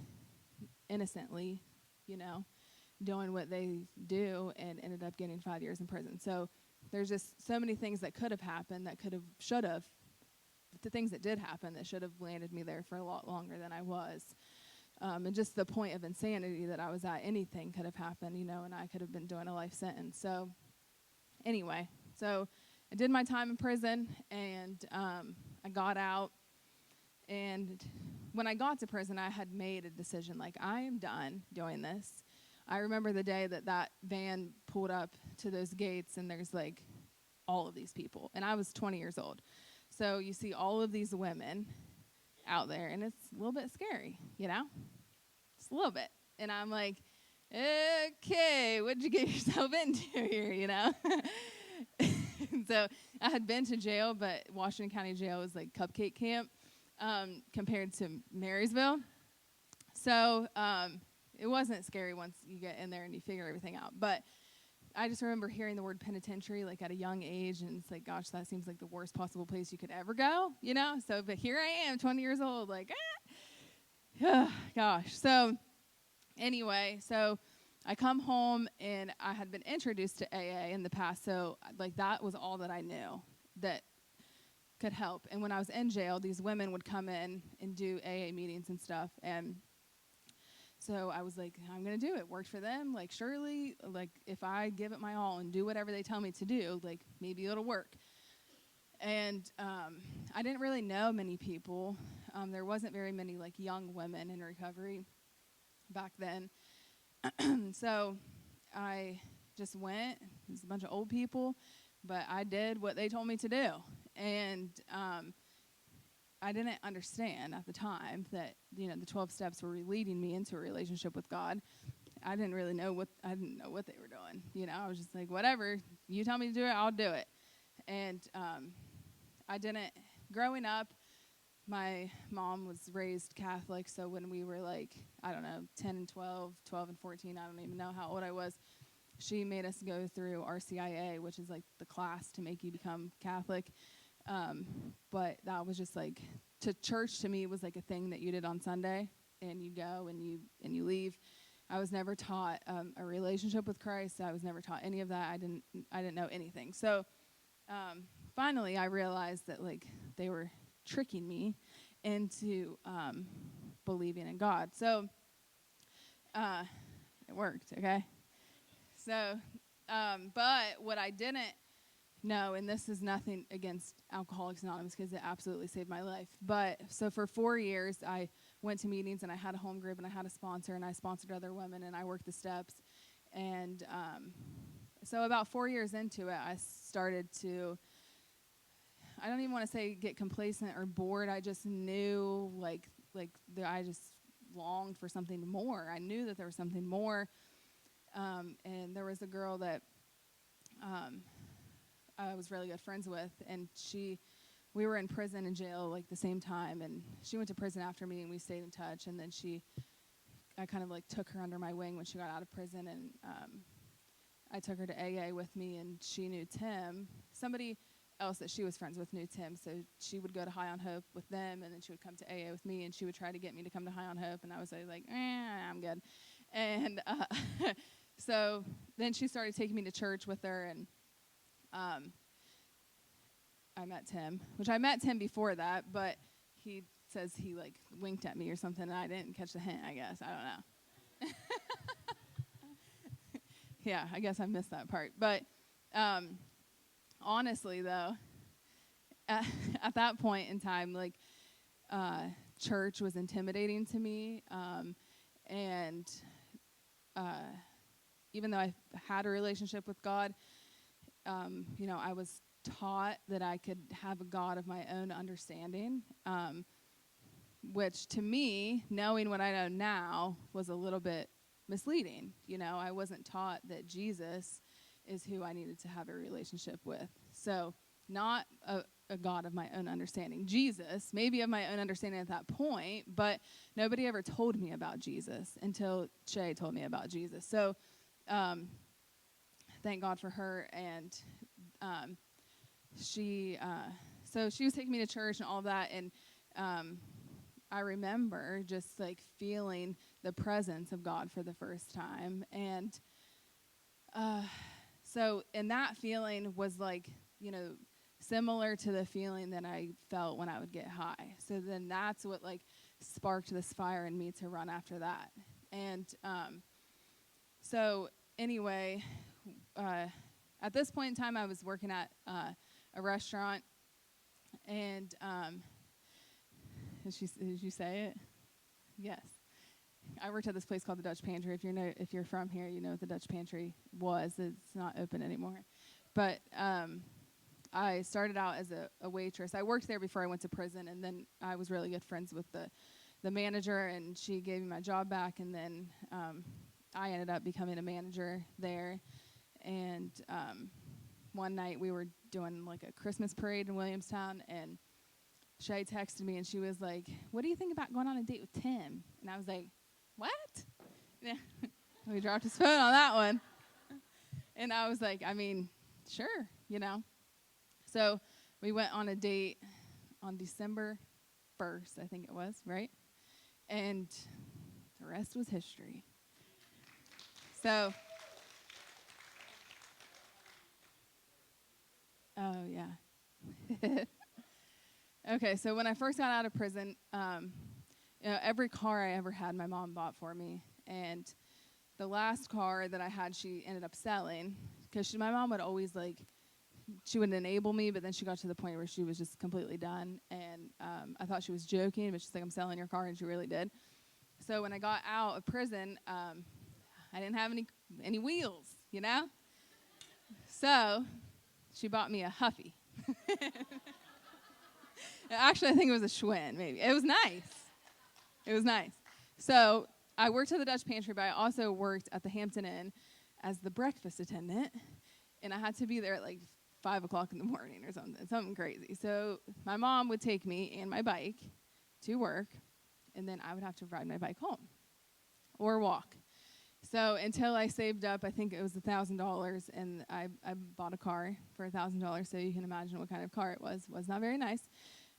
innocently, doing what they do, and ended up getting 5 years in prison. So there's just so many things that could have happened, that should have, the things that did happen that should have landed me there for a lot longer than I was. And just the point of insanity that I was at, anything could have happened, and I could have been doing a life sentence. So anyway, so I did my time in prison, and I got out. And when I got to prison, I had made a decision, like, I am done doing this. I remember the day that van pulled up to those gates, and there's, like, all of these people. And I was 20 years old. So you see all of these women out there, and it's a little bit scary, Just a little bit. And I'm like, okay, what'd you get yourself into here, So I had been to jail, but Washington County Jail was like cupcake camp compared to Marysville. So it wasn't scary once you get in there and you figure everything out. But I just remember hearing the word penitentiary, like, at a young age, and it's like, gosh, that seems like the worst possible place you could ever go, So, but here I am, 20 years old, like, gosh. So anyway, so I come home, and I had been introduced to AA in the past, so, like, that was all that I knew that could help. And when I was in jail, these women would come in and do AA meetings and stuff, and so I was like, I'm going to do it. Worked for them. Like, surely, like, if I give it my all and do whatever they tell me to do, like, maybe it'll work. And I didn't really know many people. There wasn't very many, like, young women in recovery back then. So I just went. There's a bunch of old people, but I did what they told me to do. And I didn't understand at the time that, the 12 steps were leading me into a relationship with God. I didn't know what they were doing. I was just like, whatever, you tell me to do it, I'll do it. And I didn't, growing up, my mom was raised Catholic, so when we were like, 10 and 12 and 14, I don't even know how old I was, she made us go through RCIA, which is like the class to make you become Catholic. But that was just like, to church to me was like a thing that you did on Sunday, and you go and you leave. I was never taught a relationship with Christ. I was never taught any of that. I didn't know anything. So finally, I realized that, like, they were tricking me into believing in God. So it worked, okay? So, but what I didn't know, and this is nothing against Alcoholics Anonymous, because it absolutely saved my life. But so for 4 years, I went to meetings, and I had a home group, and I had a sponsor, and I sponsored other women, and I worked the steps. And so about 4 years into it, I started to, I don't even want to say get complacent or bored. I just knew, I just longed for something more. I knew that there was something more. And there was a girl that I was really good friends with, and we were in prison and jail, like, the same time, and she went to prison after me, and we stayed in touch. And then I kind of, like, took her under my wing when she got out of prison, and I took her to AA with me, and she knew Tim. Somebody else that she was friends with knew Tim, so she would go to High on Hope with them, and then she would come to AA with me, and she would try to get me to come to High on Hope, and I was always like, I'm good. And so then she started taking me to church with her, and I met Tim, which I met Tim before that, but he says he like winked at me or something, and I didn't catch the hint, I guess. I don't know. Yeah, I guess I missed that part. But honestly, though, at that point in time, like, church was intimidating to me, and even though I had a relationship with God, I was taught that I could have a God of my own understanding, which to me, knowing what I know now, was a little bit misleading. I wasn't taught that Jesus is who I needed to have a relationship with. So not a God of my own understanding. Jesus, maybe of my own understanding at that point, but nobody ever told me about Jesus until Shay told me about Jesus. So thank God for her. And she was taking me to church and all that, and I remember just like feeling the presence of God for the first time. And and that feeling was like, similar to the feeling that I felt when I would get high. So then that's what like sparked this fire in me to run after that. And so anyway, at this point in time, I was working at a restaurant, and did you say it? Yes. I worked at this place called the Dutch Pantry. If you're from here, you know what the Dutch Pantry was. It's not open anymore. But I started out as a waitress. I worked there before I went to prison, and then I was really good friends with the manager, and she gave me my job back, and then I ended up becoming a manager there. And one night we were doing like a Christmas parade in Williamstown, and Shay texted me, and she was like, "What do you think about going on a date with Tim?" And I was like, "What?" Yeah. We dropped his phone on that one. And I was like, I mean, sure, So we went on a date on December 1st, I think it was, right? And the rest was history. So, oh, yeah. Okay, so when I first got out of prison, every car I ever had, my mom bought for me. And the last car that I had, she ended up selling, because my mom would always, she would enable me, but then she got to the point where she was just completely done. And I thought she was joking, but she's like, "I'm selling your car," and she really did. So when I got out of prison, I didn't have any wheels, So she bought me a Huffy. Actually, I think it was a Schwinn, maybe. It was nice. So I worked at the Dutch Pantry, but I also worked at the Hampton Inn as the breakfast attendant, and I had to be there at 5 o'clock in the morning or something crazy. So my mom would take me and my bike to work, and then I would have to ride my bike home or walk. So until I saved up, I think it was $1,000, and I bought a car for $1,000, so you can imagine what kind of car it was. It was not very nice,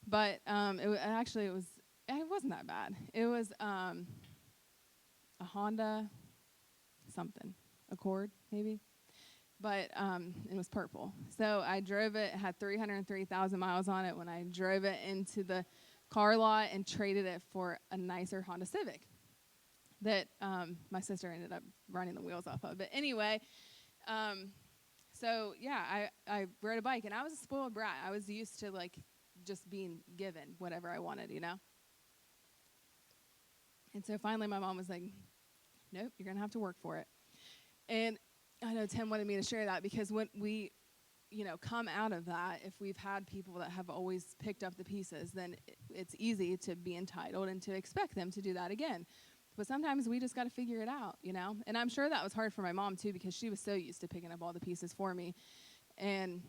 but it wasn't that bad. It was a Honda Accord, maybe. But it was purple. So I drove it. It had 303,000 miles on it when I drove it into the car lot and traded it for a nicer Honda Civic that my sister ended up running the wheels off of. But anyway, so yeah, I rode a bike, and I was a spoiled brat. I was used to just being given whatever I wanted, And so finally my mom was like, "Nope, you're going to have to work for it." And I know Tim wanted me to share that, because when we, come out of that, if we've had people that have always picked up the pieces, then it's easy to be entitled and to expect them to do that again. But sometimes we just got to figure it out, And I'm sure that was hard for my mom, too, because she was so used to picking up all the pieces for me. And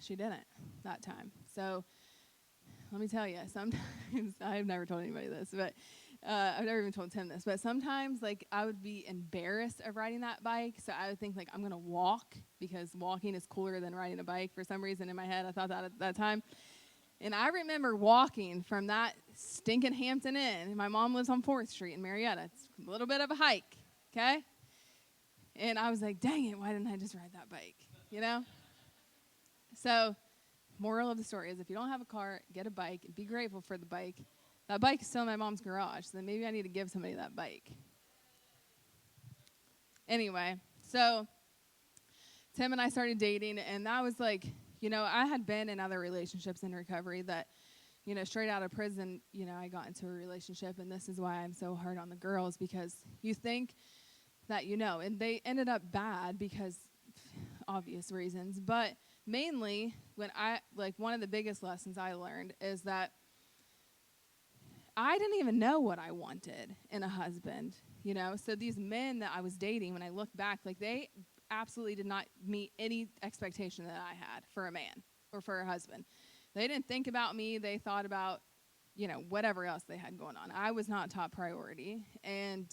she didn't that time. So let me tell you, sometimes, I've never told anybody this, but I've never even told Tim this, but sometimes like I would be embarrassed of riding that bike, so I would think like I'm gonna walk because walking is cooler than riding a bike. For some reason in my head, I thought that at that time. And I remember walking from that stinking Hampton Inn. And my mom lives on 4th Street in Marietta. It's a little bit of a hike, okay? And I was like, dang it, why didn't I just ride that bike, you know? So moral of the story is if you don't have a car, get a bike and be grateful for the bike. That bike is still in my mom's garage, so then maybe I need to give somebody that bike. Anyway, so Tim and I started dating, and that was like, you know, I had been in other relationships in recovery that, you know, straight out of prison, you know, I got into a relationship, and this is why I'm so hard on the girls, because you think that you know, and they ended up bad because obvious reasons, but mainly when one of the biggest lessons I learned is that I didn't even know what I wanted in a husband, you know? So these men that I was dating, when I look back, like they absolutely did not meet any expectation that I had for a man or for a husband. They didn't think about me. They thought about, you know, whatever else they had going on. I was not top priority. And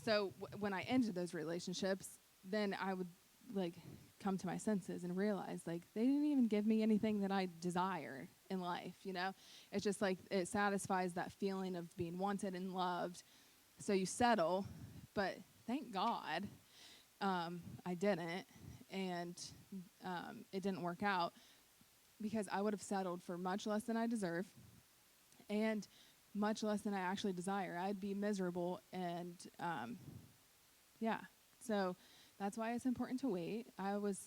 so when I ended those relationships, then I would like come to my senses and realize like they didn't even give me anything that I desire in life, you know? It's just like it satisfies that feeling of being wanted and loved. So you settle, but thank God I didn't, and it didn't work out because I would have settled for much less than I deserve and much less than I actually desire. I'd be miserable, and yeah. So that's why it's important to wait. I was,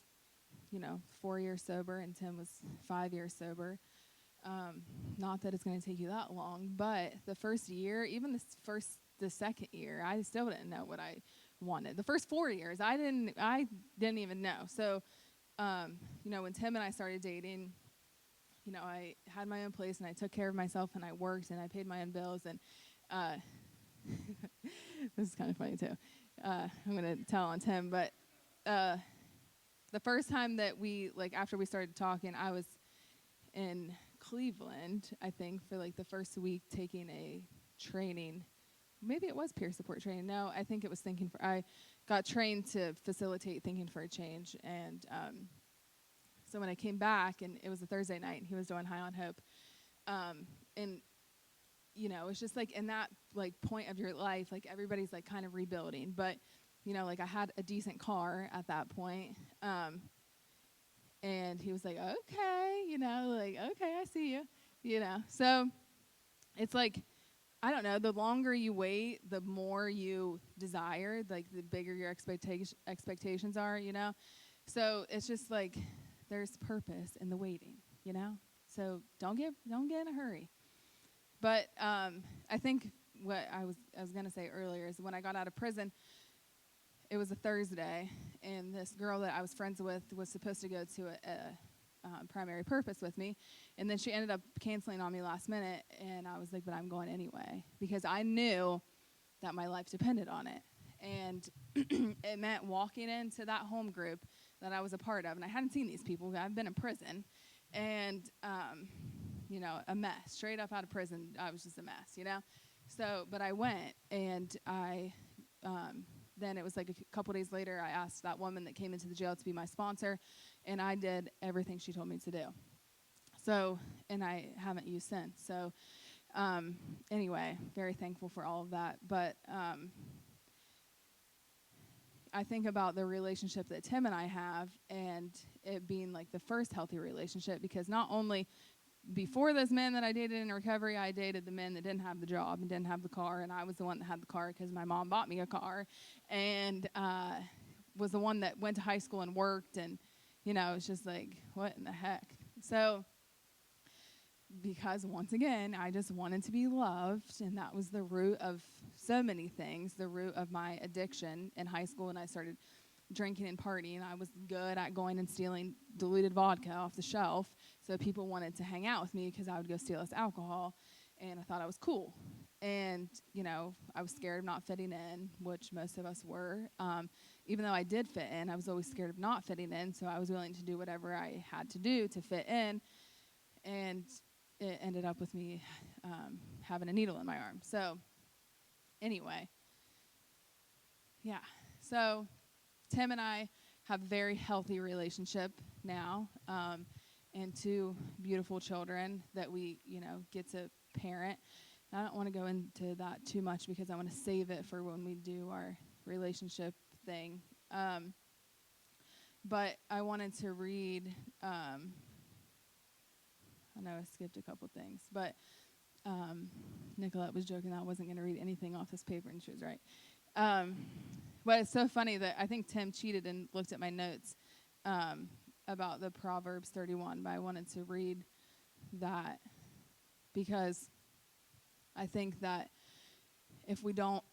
you know, 4 years sober, and Tim was 5 years sober. Not that it's going to take you that long, but the first year, even the second year, I still didn't know what I wanted. The first 4 years, I didn't even know. So, you know, when Tim and I started dating, you know, I had my own place, and I took care of myself, and I worked, and I paid my own bills, and this is kind of funny too. I'm going to tell on Tim, but the first time that we, like, after we started talking, I was in Cleveland, I think, for, like, the first week taking a training. Maybe it was peer support training. No, I think it was I got trained to facilitate thinking for a change. And so when I came back, and it was a Thursday night, and he was doing High on Hope, and you know, it's just like in that like point of your life, like everybody's like kind of rebuilding. But, you know, like I had a decent car at that point. And he was like, okay, you know, like, okay, I see you, you know. So it's like, I don't know, the longer you wait, the more you desire, like the bigger your expectations are, you know. So it's just like there's purpose in the waiting, you know. So don't get in a hurry. But I think what I was going to say earlier is when I got out of prison, it was a Thursday, and this girl that I was friends with was supposed to go to a primary purpose with me, and then she ended up canceling on me last minute, and I was like, but I'm going anyway, because I knew that my life depended on it. And it meant walking into that home group that I was a part of, and I hadn't seen these people. I've been in prison, and you know, a mess. Straight up out of prison, I was just a mess, you know? So, but I went, and I, then it was like a couple days later, I asked that woman that came into the jail to be my sponsor, and I did everything she told me to do. So, and I haven't used since. So, anyway, very thankful for all of that. But I think about the relationship that Tim and I have, and it being like the first healthy relationship, because not only before those men that I dated in recovery, I dated the men that didn't have the job and didn't have the car, and I was the one that had the car because my mom bought me a car, and was the one that went to high school and worked, and, you know, it's just like, what in the heck? So, because once again, I just wanted to be loved, and that was the root of so many things, the root of my addiction in high school, and I started drinking and partying. I was good at going and stealing diluted vodka off the shelf, so people wanted to hang out with me because I would go steal this alcohol, and I thought I was cool. And, you know, I was scared of not fitting in, which most of us were. Even though I did fit in, I was always scared of not fitting in, so I was willing to do whatever I had to do to fit in, and it ended up with me having a needle in my arm. So anyway, yeah. So Tim and I have a very healthy relationship now, and 2 beautiful children that we, get to parent. I don't want to go into that too much because I want to save it for when we do our relationship thing. But I wanted to read, I know I skipped a couple things, but Nicolette was joking that I wasn't going to read anything off this paper, and she was right. But it's so funny that I think Tim cheated and looked at my notes about the Proverbs 31, but I wanted to read that because I think that if we don't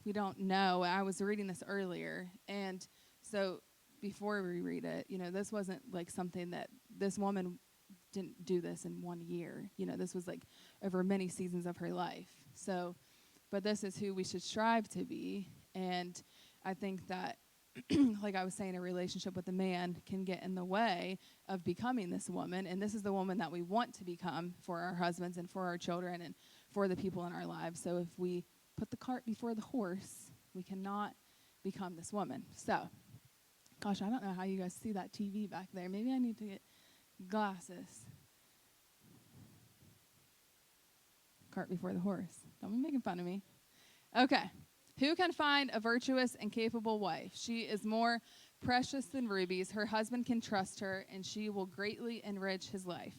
we don't know, I was reading this earlier, and so before we read it, this wasn't like something that this woman didn't do this in 1 year. This was like over many seasons of her life. So, but this is who we should strive to be, and I think that like I was saying, a relationship with a man can get in the way of becoming this woman, and this is the woman that we want to become for our husbands and for our children and for the people in our lives. So if we put the cart before the horse, we cannot become this woman. So, gosh, I don't know how you guys see that TV back there. Maybe I need to get glasses. Cart before the horse. Don't be making fun of me. Okay. Who can find a virtuous and capable wife? She is more precious than rubies. Her husband can trust her, and she will greatly enrich his life.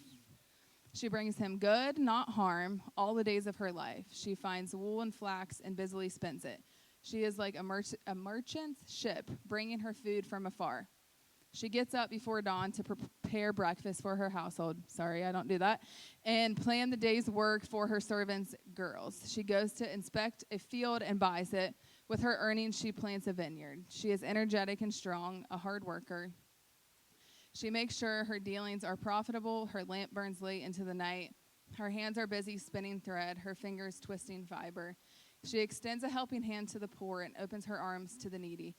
She brings him good, not harm, all the days of her life. She finds wool and flax and busily spins it. She is like a merchant's ship, bringing her food from afar. She gets up before dawn to prepare breakfast for her household. Sorry, I don't do that. And plan the day's work for her servants' girls. She goes to inspect a field and buys it. With her earnings, she plants a vineyard. She is energetic and strong, a hard worker. She makes sure her dealings are profitable. Her lamp burns late into the night. Her hands are busy spinning thread, her fingers twisting fiber. She extends a helping hand to the poor and opens her arms to the needy.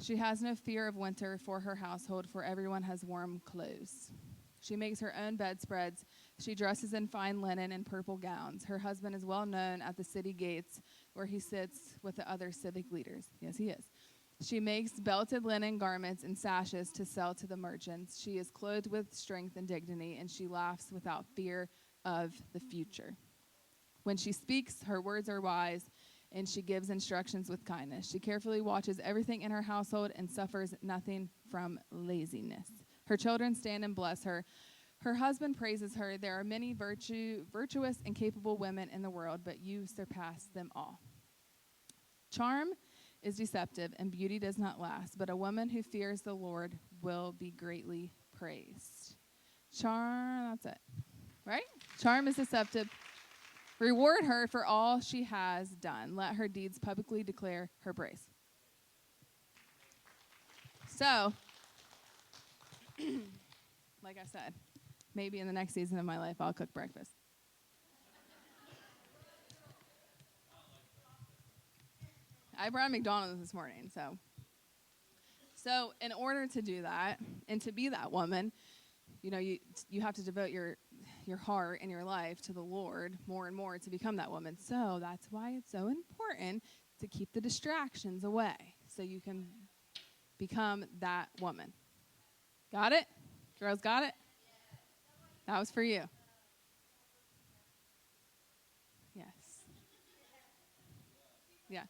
She has no fear of winter for her household, for everyone has warm clothes. She makes her own bedspreads. She dresses in fine linen and purple gowns. Her husband is well known at the city gates, where he sits with the other civic leaders. Yes, he is. She makes belted linen garments and sashes to sell to the merchants. She is clothed with strength and dignity, and she laughs without fear of the future. When she speaks, her words are wise, and she gives instructions with kindness. She carefully watches everything in her household and suffers nothing from laziness. Her children stand and bless her. Her husband praises her. There are many virtuous and capable women in the world, but you surpass them all. Charm is deceptive, and beauty does not last, but a woman who fears the Lord will be greatly praised. Charm, that's it, right? Charm is deceptive. Reward her for all she has done. Let her deeds publicly declare her praise. So, like I said, maybe in the next season of my life, I'll cook breakfast. I brought McDonald's this morning, so in order to do that and to be that woman, you have to devote your heart and your life to the Lord more and more to become that woman. So that's why it's so important to keep the distractions away so you can become that woman. Got it? Girls, got it? That was for you. Yes. Yeah.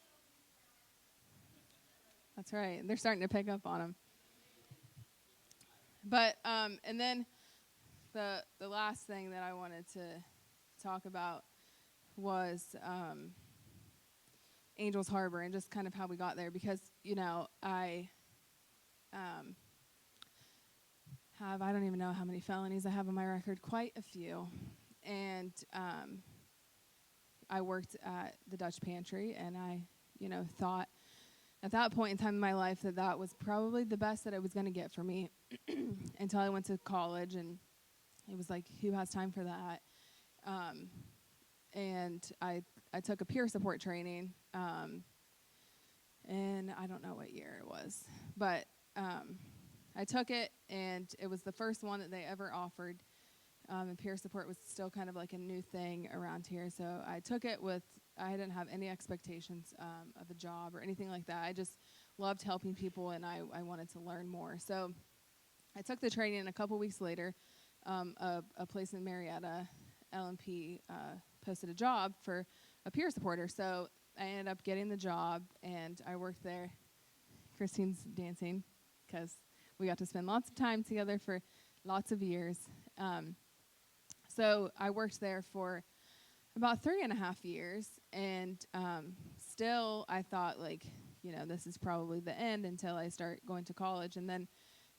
That's right. They're starting to pick up on them. But, and then the last thing that I wanted to talk about was Angels Harbor and just kind of how we got there, because, I don't even know how many felonies I have on my record, quite a few. And I worked at the Dutch Pantry, and I, thought at that point in time in my life that was probably the best that it was going to get for me until I went to college, and it was like, who has time for that? And I took a peer support training, and I don't know what year it was, but I took it, and it was the first one that they ever offered and peer support was still kind of like a new thing around here. So I took it with, I didn't have any expectations of a job or anything like that. I just loved helping people, and I wanted to learn more. So I took the training, and a couple weeks later, a place in Marietta, LMP, posted a job for a peer supporter. So I ended up getting the job, and I worked there. Christine's dancing because we got to spend lots of time together for lots of years. So I worked there for about 3.5 years, and still I thought, like, you know, this is probably the end until I start going to college. And then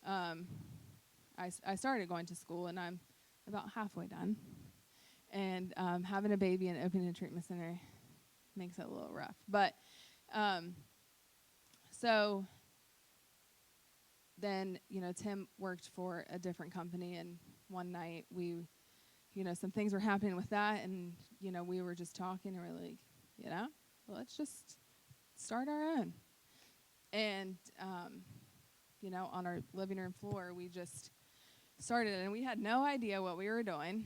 I started going to school, and I'm about halfway done. And having a baby and opening a treatment center makes it a little rough. But so then, you know, Tim worked for a different company, and one night we, you know, some things were happening with that, and, you know, we were just talking, and we're like, you know, well, let's just start our own. And, you know, on our living room floor, we just started, and we had no idea what we were doing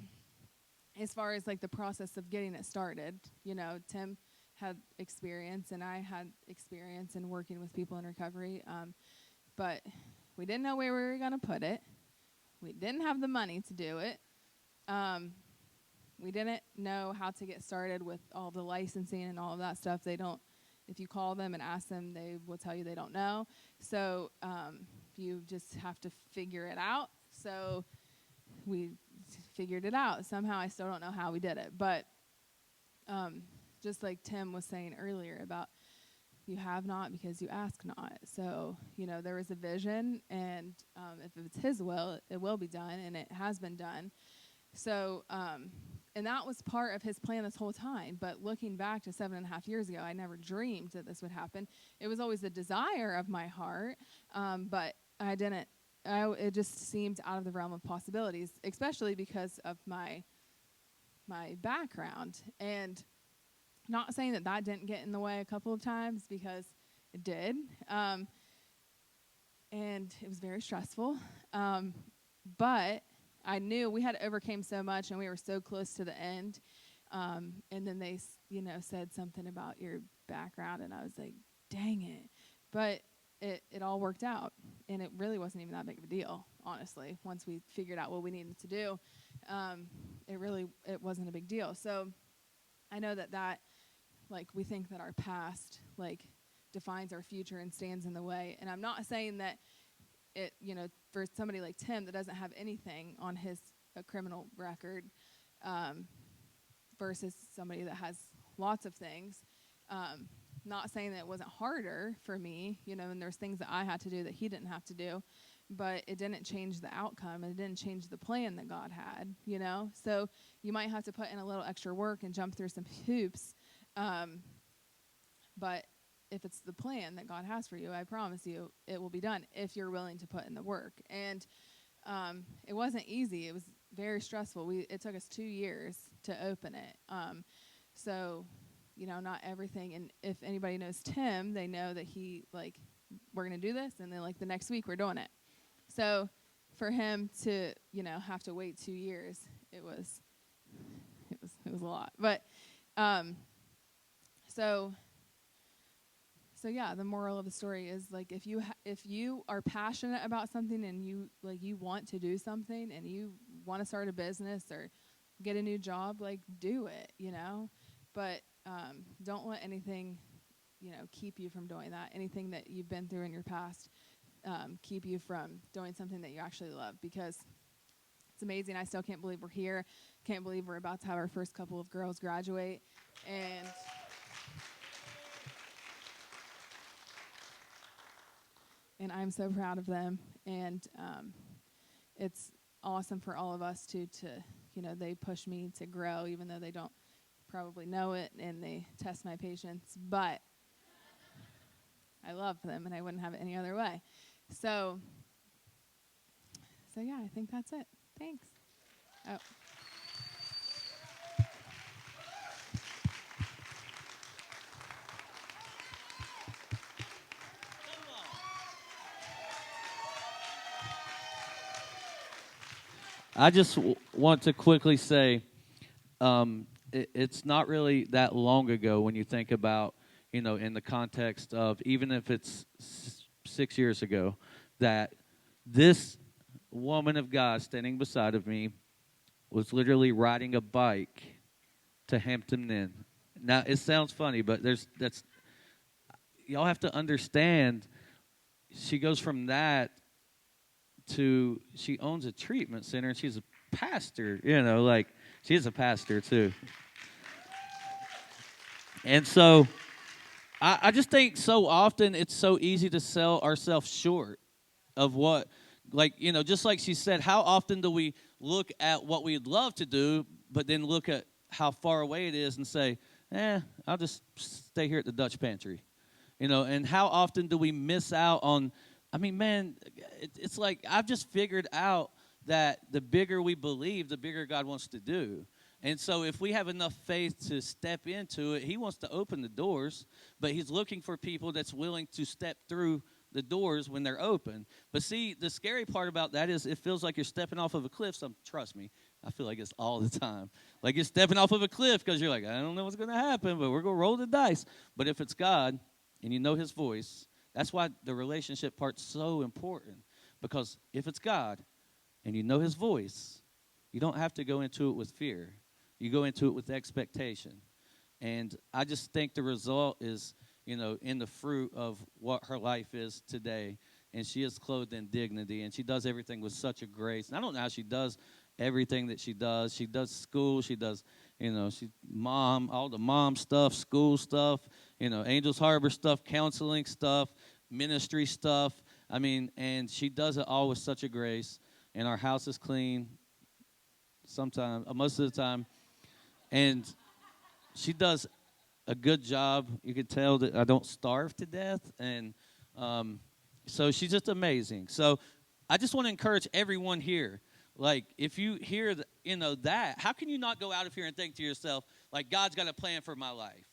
as far as, like, the process of getting it started. You know, Tim had experience, and I had experience in working with people in recovery, but we didn't know where we were going to put it. We didn't have the money to do it. We didn't know how to get started with all the licensing and all of that stuff. They don't, if you call them and ask them, they will tell you they don't know. So you just have to figure it out. So we figured it out. Somehow I still don't know how we did it. But just like Tim was saying earlier about you have not because you ask not. So, you know, there was a vision, and if it's his will, it will be done, and it has been done. So, and that was part of his plan this whole time. But looking back to 7.5 years ago, I never dreamed that this would happen. It was always the desire of my heart, but I didn't. It just seemed out of the realm of possibilities, especially because of my background. And not saying that that didn't get in the way a couple of times, because it did. And it was very stressful. But I knew we had overcame so much, and we were so close to the end. And then they, you know, said something about your background, and I was like, dang it. But it all worked out, and it really wasn't even that big of a deal, honestly. Once we figured out what we needed to do, it wasn't a big deal. So I know that like, we think that our past, like, defines our future and stands in the way. And I'm not saying that it, you know, for somebody like Tim that doesn't have anything on his criminal record, versus somebody that has lots of things. Not saying that it wasn't harder for me, you know, and there's things that I had to do that he didn't have to do, but it didn't change the outcome, and it didn't change the plan that God had, you know. So you might have to put in a little extra work and jump through some hoops, but if it's the plan that God has for you, I promise you it will be done if you're willing to put in the work. And it wasn't easy. It was very stressful. It took us 2 years to open it. So, you know, not everything. And if anybody knows Tim, they know that he, like, we're going to do this, and then, like, the next week we're doing it. So for him to, you know, have to wait 2 years, it was a lot. But so yeah, the moral of the story is, like, if you are passionate about something, and you want to do something, and you want to start a business or get a new job, like, do it, you know. But don't let anything, you know, keep you from doing that. Anything that you've been through in your past keep you from doing something that you actually love, because it's amazing. I still can't believe we're here. Can't believe we're about to have our first couple of girls graduate. And I'm so proud of them. And it's awesome for all of us to, you know, they push me to grow, even though they don't probably know it, and they test my patience. But I love them, and I wouldn't have it any other way. So yeah, I think that's it. Thanks. Oh. I just want to quickly say, it's not really that long ago when you think about, in the context of even if it's 6 years ago, that this woman of God standing beside of me was literally riding a bike to Hampton Inn. Now it sounds funny, but that's y'all have to understand. She goes from that to she owns a treatment center and she's a pastor. Like she's a pastor too. And so I just think so often it's so easy to sell ourselves short of what, just like she said, how often do we look at what we'd love to do, but then look at how far away it is and say, I'll just stay here at the Dutch pantry. And how often do we miss out on, it's like I've just figured out that the bigger we believe, the bigger God wants to do. And so if we have enough faith to step into it, he wants to open the doors, but he's looking for people that's willing to step through the doors when they're open. But see, the scary part about that is it feels like you're stepping off of a cliff. Trust me, I feel like it's all the time. Like you're stepping off of a cliff because you're like, I don't know what's going to happen, but we're going to roll the dice. But if it's God and you know his voice, that's why the relationship part's so important. Because if it's God and you know his voice, you don't have to go into it with fear. You go into it with expectation. And I just think the result is, in the fruit of what her life is today. And she is clothed in dignity, and she does everything with such a grace. And I don't know how she does everything that she does. She does school. She does, all the mom stuff, school stuff, Angels Harbor stuff, counseling stuff, ministry stuff. And she does it all with such a grace. And our house is clean sometimes, most of the time. And she does a good job. You can tell that I don't starve to death. And so she's just amazing. So I just want to encourage everyone here. Like, if you hear, that, how can you not go out of here and think to yourself, like, God's got a plan for my life?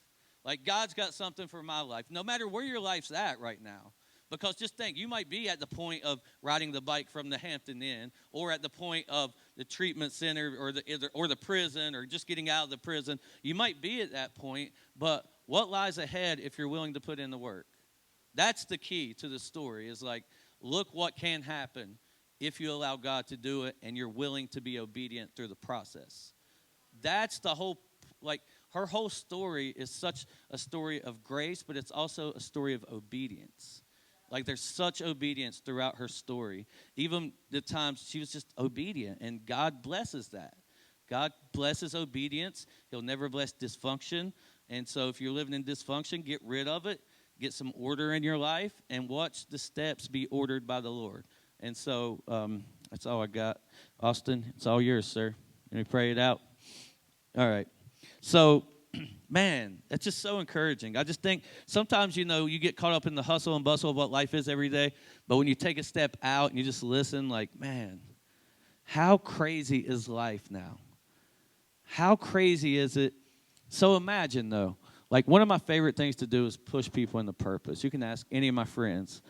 Like, God's got something for my life, no matter where your life's at right now. Because just think, you might be at the point of riding the bike from the Hampton Inn, or at the point of the treatment center, or the prison, or just getting out of the prison. You might be at that point, but what lies ahead if you're willing to put in the work? That's the key to the story, is like, look what can happen if you allow God to do it and you're willing to be obedient through the process. That's the whole, her whole story is such a story of grace, but it's also a story of obedience. Like, there's such obedience throughout her story. Even the times she was just obedient, and God blesses that. God blesses obedience. He'll never bless dysfunction. And so if you're living in dysfunction, get rid of it. Get some order in your life, and watch the steps be ordered by the Lord. And so that's all I got. Austin, it's all yours, sir. Let me pray it out. All right. So, man, it's just so encouraging. I just think sometimes, you get caught up in the hustle and bustle of what life is every day. But when you take a step out and you just listen, like, man, how crazy is life now? How crazy is it? So imagine, though, like, one of my favorite things to do is push people into purpose. You can ask any of my friends.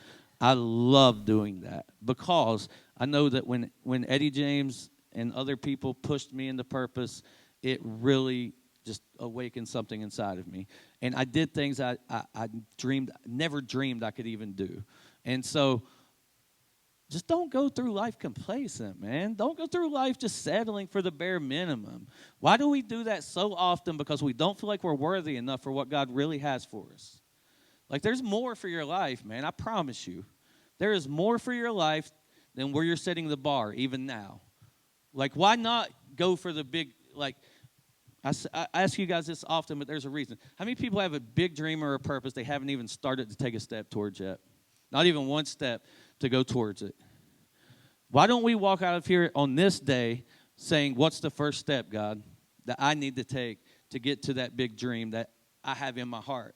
I love doing that because I know that when Eddie James and other people pushed me into purpose, it really just awakened something inside of me. And I did things I never dreamed I could even do. And so just don't go through life complacent, man. Don't go through life just settling for the bare minimum. Why do we do that so often? Because we don't feel like we're worthy enough for what God really has for us. Like, there's more for your life, man. I promise you. There is more for your life than where you're setting the bar, even now. Like, why not go for the big, like, I ask you guys this often, but there's a reason. How many people have a big dream or a purpose they haven't even started to take a step towards yet? Not even one step to go towards it. Why don't we walk out of here on this day saying, what's the first step, God, that I need to take to get to that big dream that I have in my heart?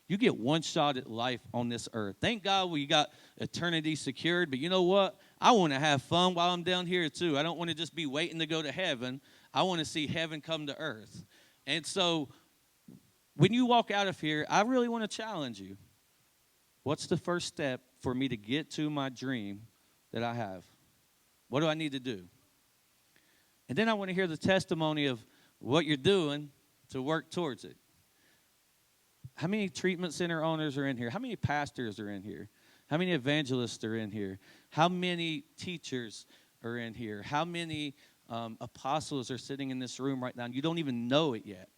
You get one shot at life on this earth. Thank God we got eternity secured, but you know what? I want to have fun while I'm down here too. I don't want to just be waiting to go to heaven. I want to see heaven come to earth. And so when you walk out of here, I really want to challenge you. What's the first step for me to get to my dream that I have? What do I need to do? And then I want to hear the testimony of what you're doing to work towards it. How many treatment center owners are in here? How many pastors are in here? How many evangelists are in here? How many teachers are in here? How many apostles are sitting in this room right now? And you don't even know it yet.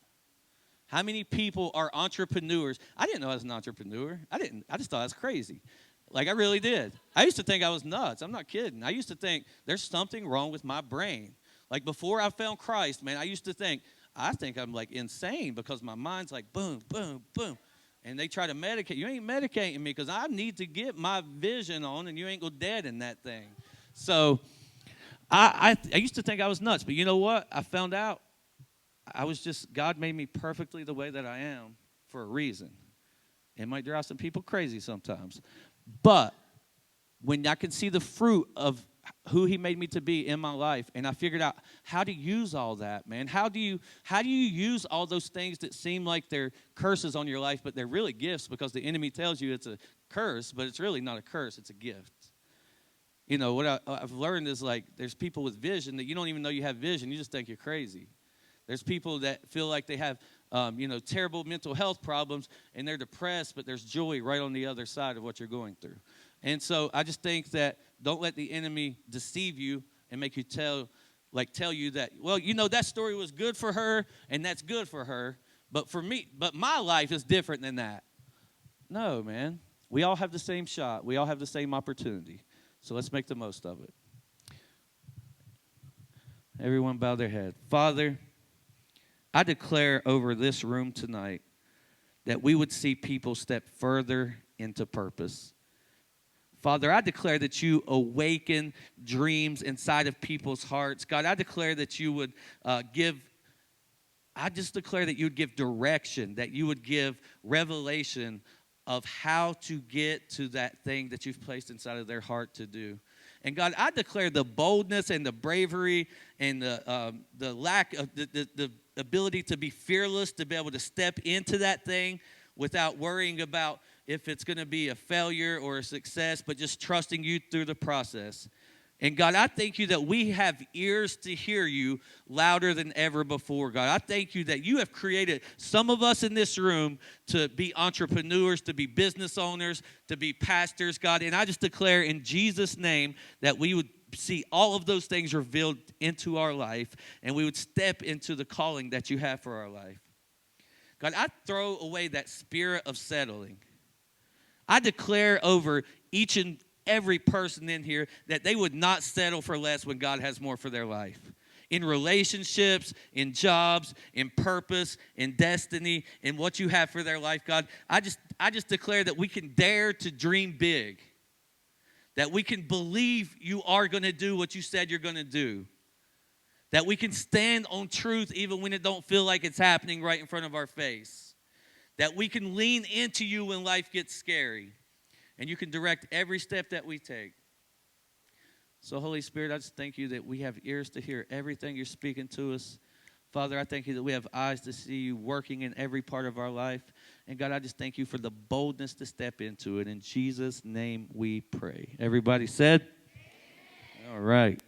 How many people are entrepreneurs? I didn't know I was an entrepreneur. I just thought I was crazy. Like, I really did. I used to think I was nuts. I'm not kidding. I used to think there's something wrong with my brain. Like, before I found Christ, man, I used to think, I think I'm, like, insane because my mind's like boom, boom, boom. And they try to medicate. You ain't medicating me because I need to get my vision on, and you ain't go dead in that thing. So I used to think I was nuts. But you know what? I found out God made me perfectly the way that I am for a reason. It might drive some people crazy sometimes. But when I can see the fruit of who he made me to be in my life, and I figured out how to use all that, man. How do you use all those things that seem like they're curses on your life, but they're really gifts because the enemy tells you it's a curse, but it's really not a curse, it's a gift. You know, what I've learned is, like, there's people with vision that you don't even know you have vision. You just think you're crazy. There's people that feel like they have, terrible mental health problems, and they're depressed, but there's joy right on the other side of what you're going through. And so I just think that don't let the enemy deceive you and make you tell you that, well, that story was good for her, and that's good for her, but my life is different than that. No, man. We all have the same shot. We all have the same opportunity. So let's make the most of it. Everyone bow their head. Father, I declare over this room tonight that we would see people step further into purpose. Father, I declare that you awaken dreams inside of people's hearts. God, I declare that you would give direction, that you would give revelation of how to get to that thing that you've placed inside of their heart to do. And God, I declare the boldness and the bravery and the lack of the ability to be fearless, to be able to step into that thing without worrying about if it's going to be a failure or a success, but just trusting you through the process. And God, I thank you that we have ears to hear you louder than ever before, God. I thank you that you have created some of us in this room to be entrepreneurs, to be business owners, to be pastors, God. And I just declare in Jesus' name that we would see all of those things revealed into our life, and we would step into the calling that you have for our life. God, I throw away that spirit of settling. I declare over each and every person in here that they would not settle for less when God has more for their life. In relationships, in jobs, in purpose, in destiny, in what you have for their life, God, I just declare that we can dare to dream big. That we can believe you are going to do what you said you're going to do. That we can stand on truth even when it don't feel like it's happening right in front of our face. That we can lean into you when life gets scary. And you can direct every step that we take. So, Holy Spirit, I just thank you that we have ears to hear everything you're speaking to us. Father, I thank you that we have eyes to see you working in every part of our life. And God, I just thank you for the boldness to step into it. In Jesus' name we pray. Everybody said? Amen. All right.